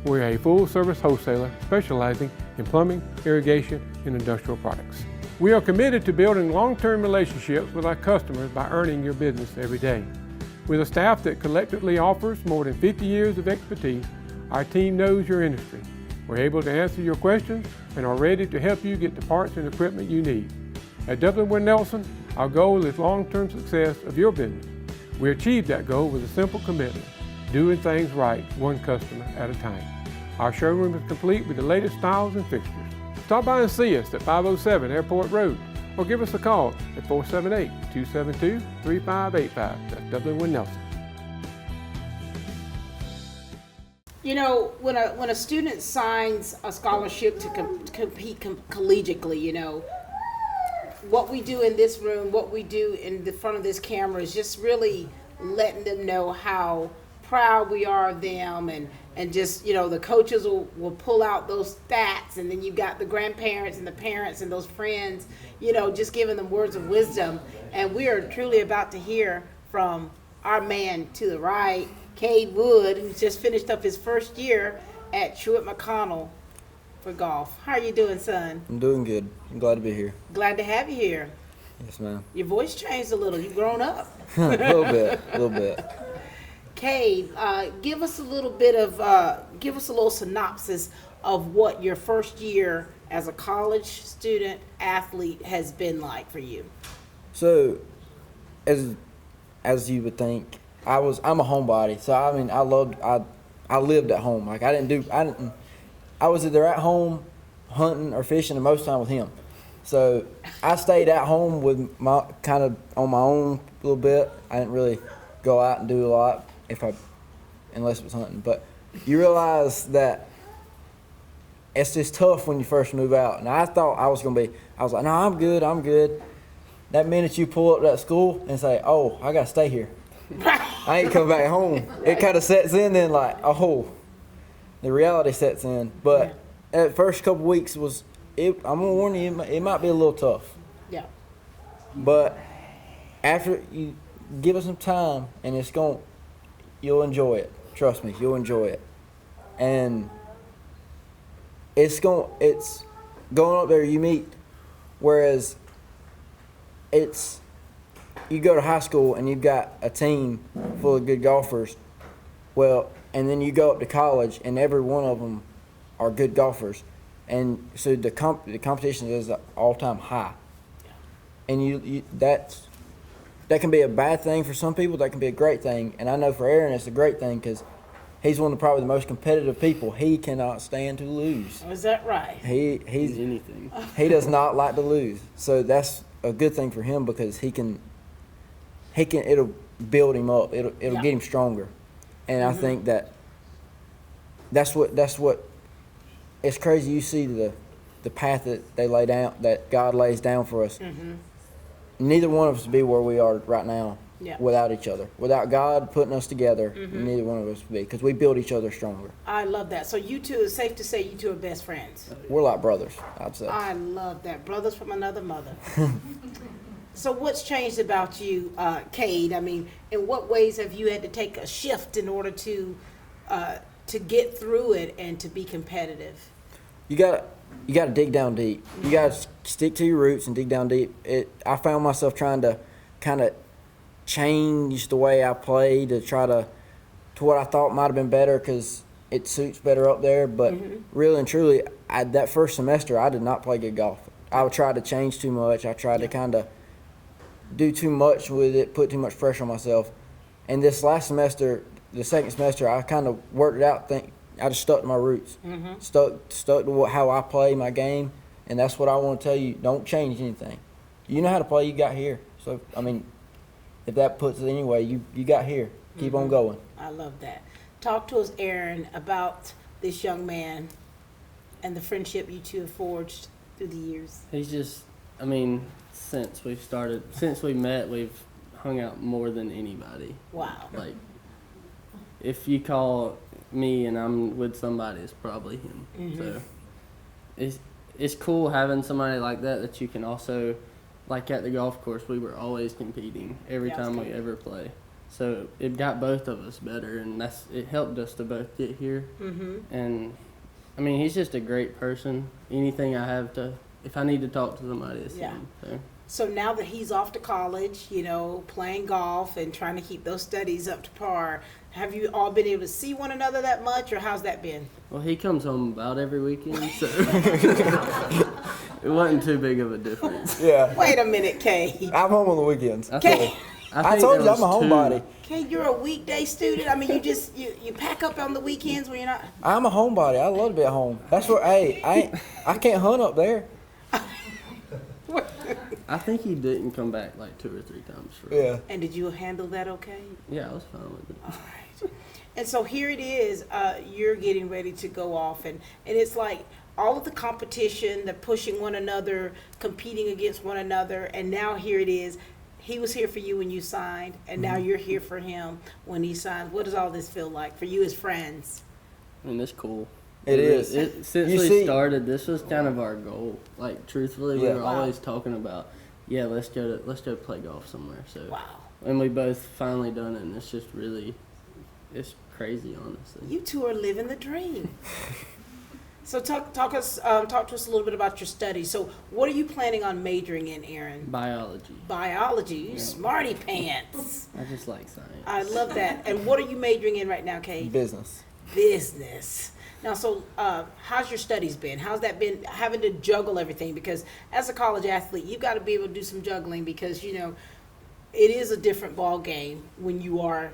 We're a full-service wholesaler specializing in plumbing, irrigation, and industrial products. We are committed to building long-term relationships with our customers by earning your business every day. With a staff that collectively offers more than 50 years of expertise, our team knows your industry. We're able to answer your questions and are ready to help you get the parts and equipment you need. At Dublin with Nelson, our goal is long-term success of your business. We achieve that goal with a simple commitment, doing things right, one customer at a time. Our showroom is complete with the latest styles and fixtures. Stop by and see us at 507 Airport Road or give us a call at 478-272-3585. That's Dublin Nelson. You know, when a student signs a scholarship to compete collegiately, you know, what we do in this room, what we do in the front of this camera is just really letting them know how proud we are of them, and just, you know, the coaches will pull out those stats, and then you got the grandparents and the parents and those friends, you know, just giving them words of wisdom. And we are truly about to hear from our man to the right, Cade Wood, who's just finished up his first year at Truett McConnell for golf. How are you doing, son? I'm doing good. I'm glad to be here. Glad to have you here. Yes, ma'am. Your voice changed a little. You've grown up. A little bit. Cade, give us a little synopsis of what your first year as a college student athlete has been like for you. So, as you would think, I'm a homebody. So I mean, I lived at home. Like I was either at home hunting or fishing, and most of the time with him. So I stayed at home with my kind of on my own a little bit. I didn't really go out and do a lot unless it was hunting. But you realize that it's just tough when you first move out. And I thought I was like, no, I'm good. That minute you pull up to that school and say, oh, I got to stay here. I ain't coming back home. It kind of sets in then, like, oh, the reality sets in. But the first couple weeks I'm going to warn you, it might be a little tough. Yeah. But after you give it some time, and you'll enjoy it. Trust me, you'll enjoy it. And it's going up there, you meet, whereas you go to high school and you've got a team full of good golfers, well, and then you go up to college and every one of them are good golfers, and so the competition is at all-time high, and that can be a bad thing for some people. That can be a great thing, and I know for Aren it's a great thing because he's one of probably the most competitive people. He cannot stand to lose. Oh, is that right? He's anything. He does not like to lose, so that's a good thing for him because it'll build him up. It'll get him stronger, and I think that's what. It's crazy. You see the path that they lay down, that God lays down for us. Mm-hmm. Neither one of us would be where we are right now without each other. Without God putting us together, neither one of us would be, because we build each other stronger. I love that. So you two, it's safe to say you two are best friends. We're like brothers, I'd say. I love that. Brothers from another mother. So what's changed about you, Cade? I mean, in what ways have you had to take a shift in order to get through it and to be competitive? You gotta dig down deep. You gotta stick to your roots and dig down deep. I found myself trying to kind of change the way I play to try to what I thought might have been better because it suits better up there. But really and truly, that first semester I did not play good golf. I would try to change too much. I tried to kind of do too much with it, put too much pressure on myself. And this last semester, the second semester, I kind of worked it out. I just stuck to my roots, stuck to how I play my game, and that's what I want to tell you. Don't change anything. You know how to play. You got here. So I mean, if that puts it anyway, you got here. Keep on going. I love that. Talk to us, Aren, about this young man and the friendship you two have forged through the years. He's just, I mean, since we met, we've hung out more than anybody. Wow. Like, if you call me and I'm with somebody, it's probably him. So it's cool having somebody like that you can also, like at the golf course, we were always competing every time we ever play. So it got both of us better, and it helped us to both get here. And I mean, he's just a great person. Anything if I need to talk to somebody, it's him. So now that he's off to college, you know, playing golf and trying to keep those studies up to par, have you all been able to see one another that much, or how's that been? Well, he comes home about every weekend, so it wasn't too big of a difference. Yeah. Wait a minute, Kay. I'm home on the weekends. Kay. I told you I'm a homebody. Okay, you're a weekday student. I mean, you just you pack up on the weekends when you're not. I'm a homebody. I love to be at home. That's where. Hey, I can't hunt up there. I think he didn't come back like 2 or 3 times. Yeah. And did you handle that okay? Yeah, I was fine with it. All right. And so here it is. You're getting ready to go off, and it's like all of the competition, the pushing one another, competing against one another, and now here it is. He was here for you when you signed, and now you're here for him when he signed. What does all this feel like for you as friends? I mean, it's cool. It is. Since we started, this was kind of our goal. Like, truthfully, we were Wow. always talking about, yeah, let's go play golf somewhere. So, Wow. And we both finally done it, and it's just really, it's crazy, honestly. You two are living the dream. So talk to us a little bit about your studies. So what are you planning on majoring in, Aren? Biology. Biology, you smarty pants. I just like science. I love that. And what are you majoring in right now, Kate? Business. Business. Now, so how's your studies been? How's that been, having to juggle everything? Because as a college athlete, you've got to be able to do some juggling because, you know, it is a different ball game when you are,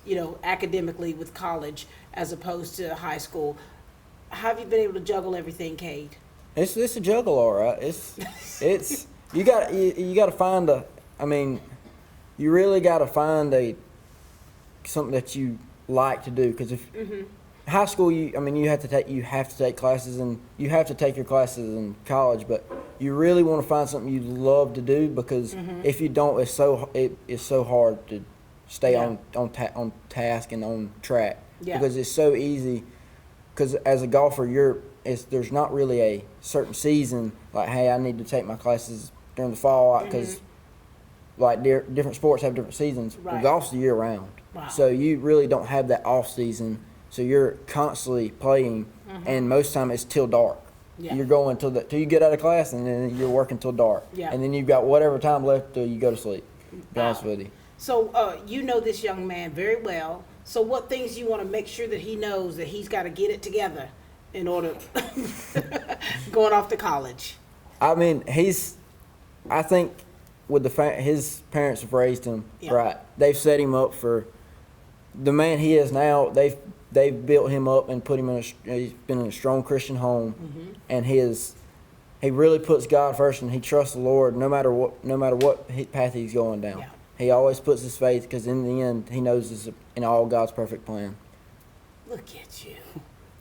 you know, academically with college as opposed to high school. How have you been able to juggle everything, Kate? It's a juggle, all right. It's you got to find I mean, you really got to find something that you like to do because if high school, you have to take classes and you have to take your classes in college, but you really want to find something you love to do because if you don't, it's so hard to stay on task and on track because it's so easy. Because as a golfer, there's not really a certain season like, hey, I need to take my classes during the fall because like different sports have different seasons. Right. Well, golf's year round, so you really don't have that off season. So you're constantly playing, and most of the time it's till dark. Yeah. You're going till you get out of class, and then you're working till dark, and then you've got whatever time left till you go to sleep. Be honest with you. So you know this young man very well. So what things you want to make sure that he knows that he's got to get it together in order going off to college? I mean, I think with his parents have raised him right. They've set him up for the man he is now. They've built him up and put him he's been in a strong Christian home, and he really puts God first, and he trusts the Lord no matter what path he's going down. Yeah. He always puts his faith because in the end he knows it's in all God's perfect plan. Look at you.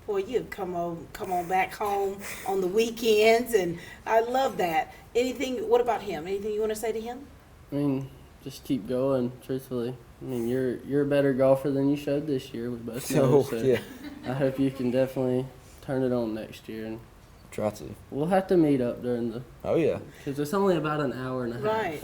Boy, you've come on back home on the weekends, and I love that. What about him? Anything you want to say to him? I mean, just keep going, truthfully. I mean, you're a better golfer than you showed this year. We both know. So yeah. I hope you can definitely turn it on next year. And try to. We'll have to meet up during the. Oh yeah. Because it's only about an hour and a half. Right.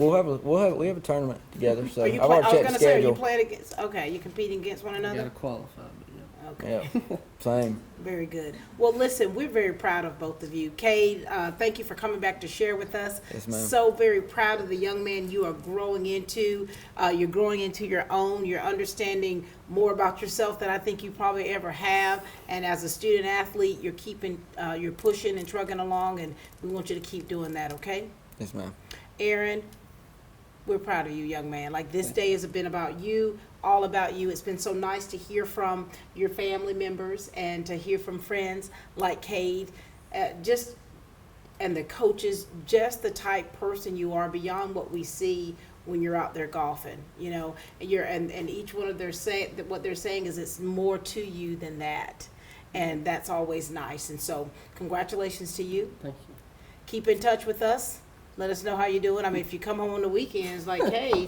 We have a tournament together. So I've already checked the schedule. Are you playing against? Okay, you competing against one another. You gotta qualify, but yeah. Okay. Yeah. Same. Very good. Well, listen, we're very proud of both of you. Cade, thank you for coming back to share with us. Yes, ma'am. So very proud of the young man you are growing into. You're growing into your own. You're understanding more about yourself than I think you probably ever have. And as a student athlete, you're pushing and trucking along, and we want you to keep doing that, okay? Yes, ma'am. Aren, we're proud of you, young man. Like, this day has been about you, all about you. It's been so nice to hear from your family members and to hear from friends like Cade, and the coaches, just the type person you are beyond what we see when you're out there golfing, you know. And each one of what they're saying is it's more to you than that, and that's always nice. And so, congratulations to you. Thank you. Keep in touch with us. Let us know how you're doing. I mean, if you come home on the weekends, like, hey,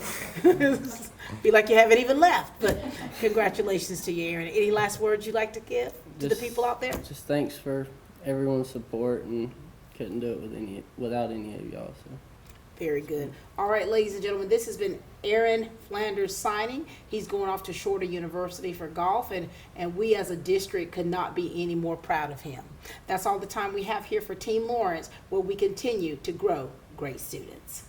be like you haven't even left. But congratulations to you, Aren. Any last words you'd like to give to the people out there? Just thanks for everyone's support, and couldn't do it without any of y'all. So. Very good. All right, ladies and gentlemen, this has been Aren Flanders signing. He's going off to Shorter University for golf, and we as a district could not be any more proud of him. That's all the time we have here for Team Lawrence, where we continue to grow great students.